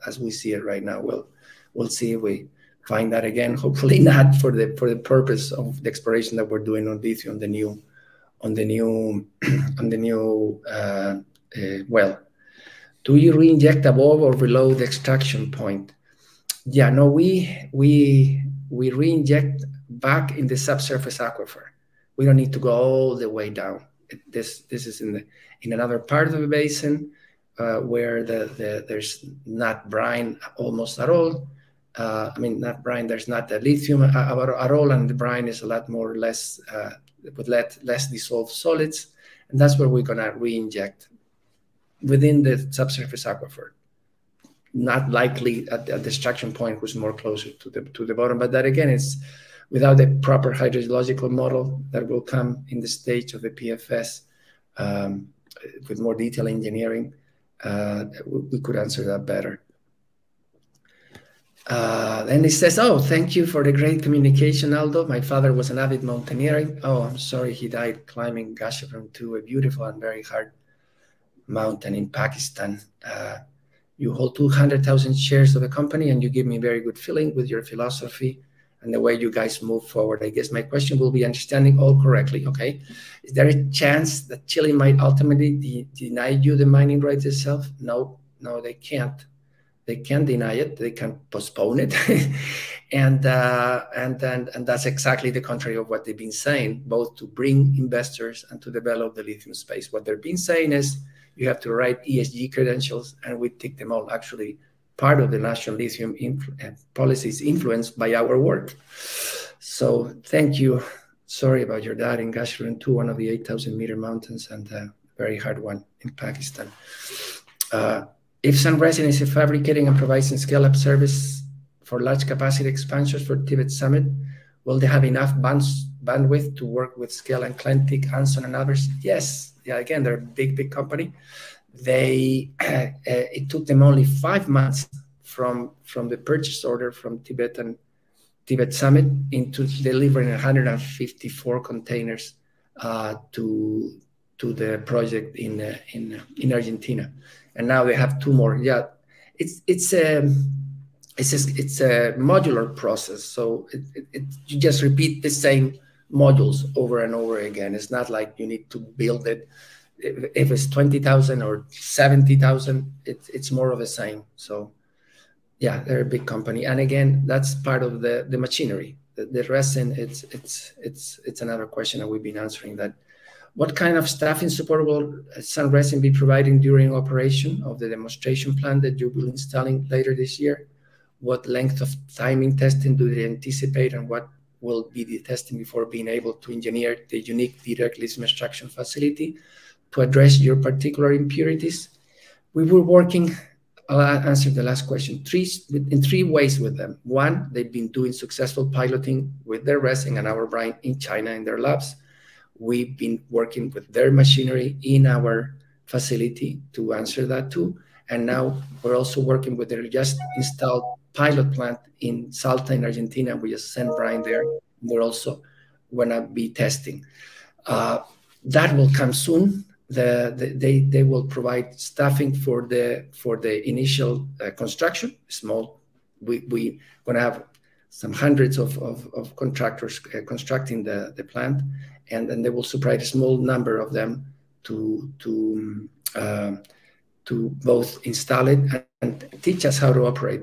as we see it right now. We'll see if we find that again, hopefully not for the purpose of the exploration that we're doing on lithium, on the new well. Do you re-inject above or below the extraction point? Yeah, no, we re-inject back in the subsurface aquifer. We don't need to go all the way down. This is in another part of the basin where there's not brine almost at all. Not brine. There's not the lithium at all, and the brine is a lot more less with less dissolved solids, and that's where we're gonna re-inject within the subsurface aquifer. Not likely at the extraction point, which is more closer to the bottom, but that again is without the proper hydrogeological model that will come in the stage of the PFS with more detailed engineering. We could answer that better. Then he says, "Oh, thank you for the great communication, Aldo. My father was an avid mountaineer. Oh, I'm sorry he died climbing Gasherbrum 2, a beautiful and very hard mountain in Pakistan. You hold 200,000 shares of the company, and you give me a very good feeling with your philosophy and the way you guys move forward. I guess my question will be understanding all correctly. Okay, is there a chance that Chile might ultimately deny you the mining rights itself? No, they can't. They can't deny it. They can postpone it, and that's exactly the contrary of what they've been saying, both to bring investors and to develop the lithium space. What they've been saying is you have to write ESG credentials, and we tick them all. Actually, part of the national lithium policy is influenced by our work. So thank you. Sorry about your dad in Gasherbrum 2, one of the 8,000-meter mountains, and a very hard one in Pakistan. If Sun Resin is fabricating and providing scale-up service for large capacity expansions for Tibet Summit, will they have enough bandwidth to work with Scale and CLEANTECH, Anson, and others? Yes. Yeah, again, they're a big company. It took them only 5 months from the purchase order from Tibet Summit into delivering 154 containers to the project in Argentina. And now they have 2 more. Yeah, it's a modular process. So you just repeat the same modules over and over again. It's not like you need to build it. If it's 20,000 or 70,000, it's more of the same. So yeah, they're a big company. And again, that's part of the machinery. The resin, it's another question that we've been answering, that what kind of staffing support will Sun Resin be providing during operation of the demonstration plant that you will be installing later this year? What length of timing testing do they anticipate, and what will be the testing before being able to engineer the unique direct lithium extraction facility to address your particular impurities? We were working, I'll answer the last question, in three ways with them. One, they've been doing successful piloting with their resin and our brine in China in their labs. We've been working with their machinery in our facility to answer that too. And now we're also working with their just installed pilot plant in Salta in Argentina. We just sent brine there. We're also going to be testing. That will come soon. They will provide staffing for the initial construction. Small, we're going to have some hundreds of contractors constructing the plant, and then they will supply a small number of them to both install it and teach us how to operate.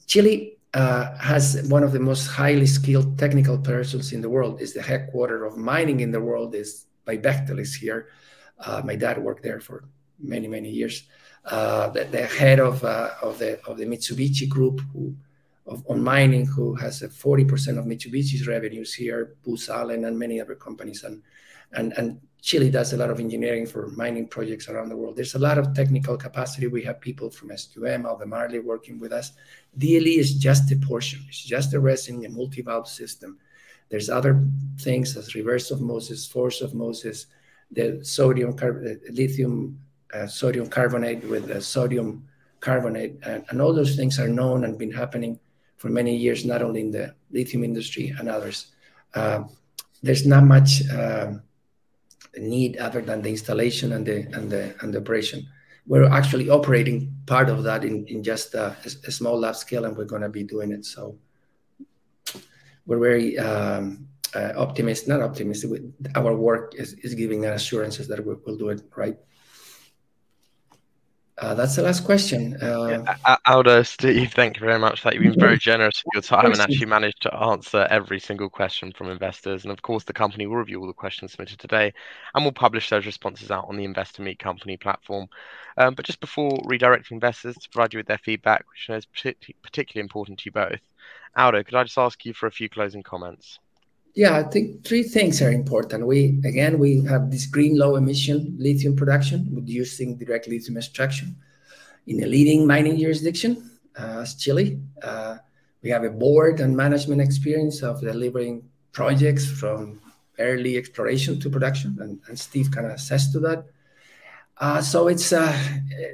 Chile has one of the most highly skilled technical persons in the world. Is the headquarters of mining in the world. Is by Bechtel is here. My dad worked there for many years. The head of the Mitsubishi Group on mining, who has 40% of Mitsubishi's revenues here, Booz Allen and many other companies, and Chile does a lot of engineering for mining projects around the world. There's a lot of technical capacity. We have people from SQM, Albemarle working with us. DLE is just a portion. It's just a resin, a multi-valve system. There's other things as reverse osmosis, force osmosis, the lithium sodium carbonate with sodium carbonate, and all those things are known and been happening for many years, not only in the lithium industry and others. There's not much need other than the installation and the operation. We're actually operating part of that in just a small lab scale, and we're going to be doing it. So we're very not optimistic. Our work is giving us assurances that we'll do it right. That's the last question. Aldo, Steve, thank you very much for that. You've been very generous with your time and actually managed to answer every single question from investors. And of course, the company will review all the questions submitted today and will publish those responses out on the Investor Meet Company platform. But just before redirecting investors to provide you with their feedback, which is particularly important to you both, Aldo, could I just ask you for a few closing comments? Yeah, I think three things are important. We have this green low emission lithium production with using direct lithium extraction in a leading mining jurisdiction as Chile. We have a board and management experience of delivering projects from early exploration to production, and Steve can attest to that. So it's a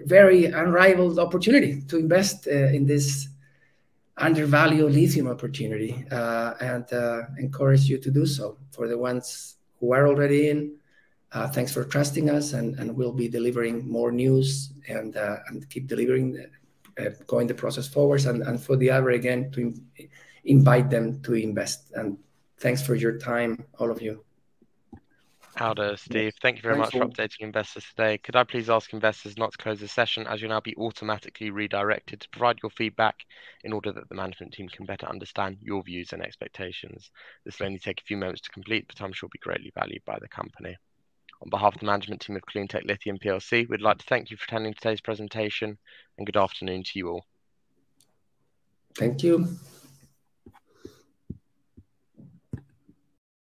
very unrivaled opportunity to invest in this undervalued lithium opportunity, and encourage you to do so. For the ones who are already in, thanks for trusting us, and we'll be delivering more news and keep delivering, going the process forwards, and for the other, again, to invite them to invest. And thanks for your time, all of you. Aldo, Steve, thank you very much for updating investors today. Could I please ask investors not to close this session, as you'll now be automatically redirected to provide your feedback in order that the management team can better understand your views and expectations. This will only take a few moments to complete, but I'm sure will be greatly valued by the company. On behalf of the management team of CleanTech Lithium PLC, we'd like to thank you for attending today's presentation, and good afternoon to you all. Thank you.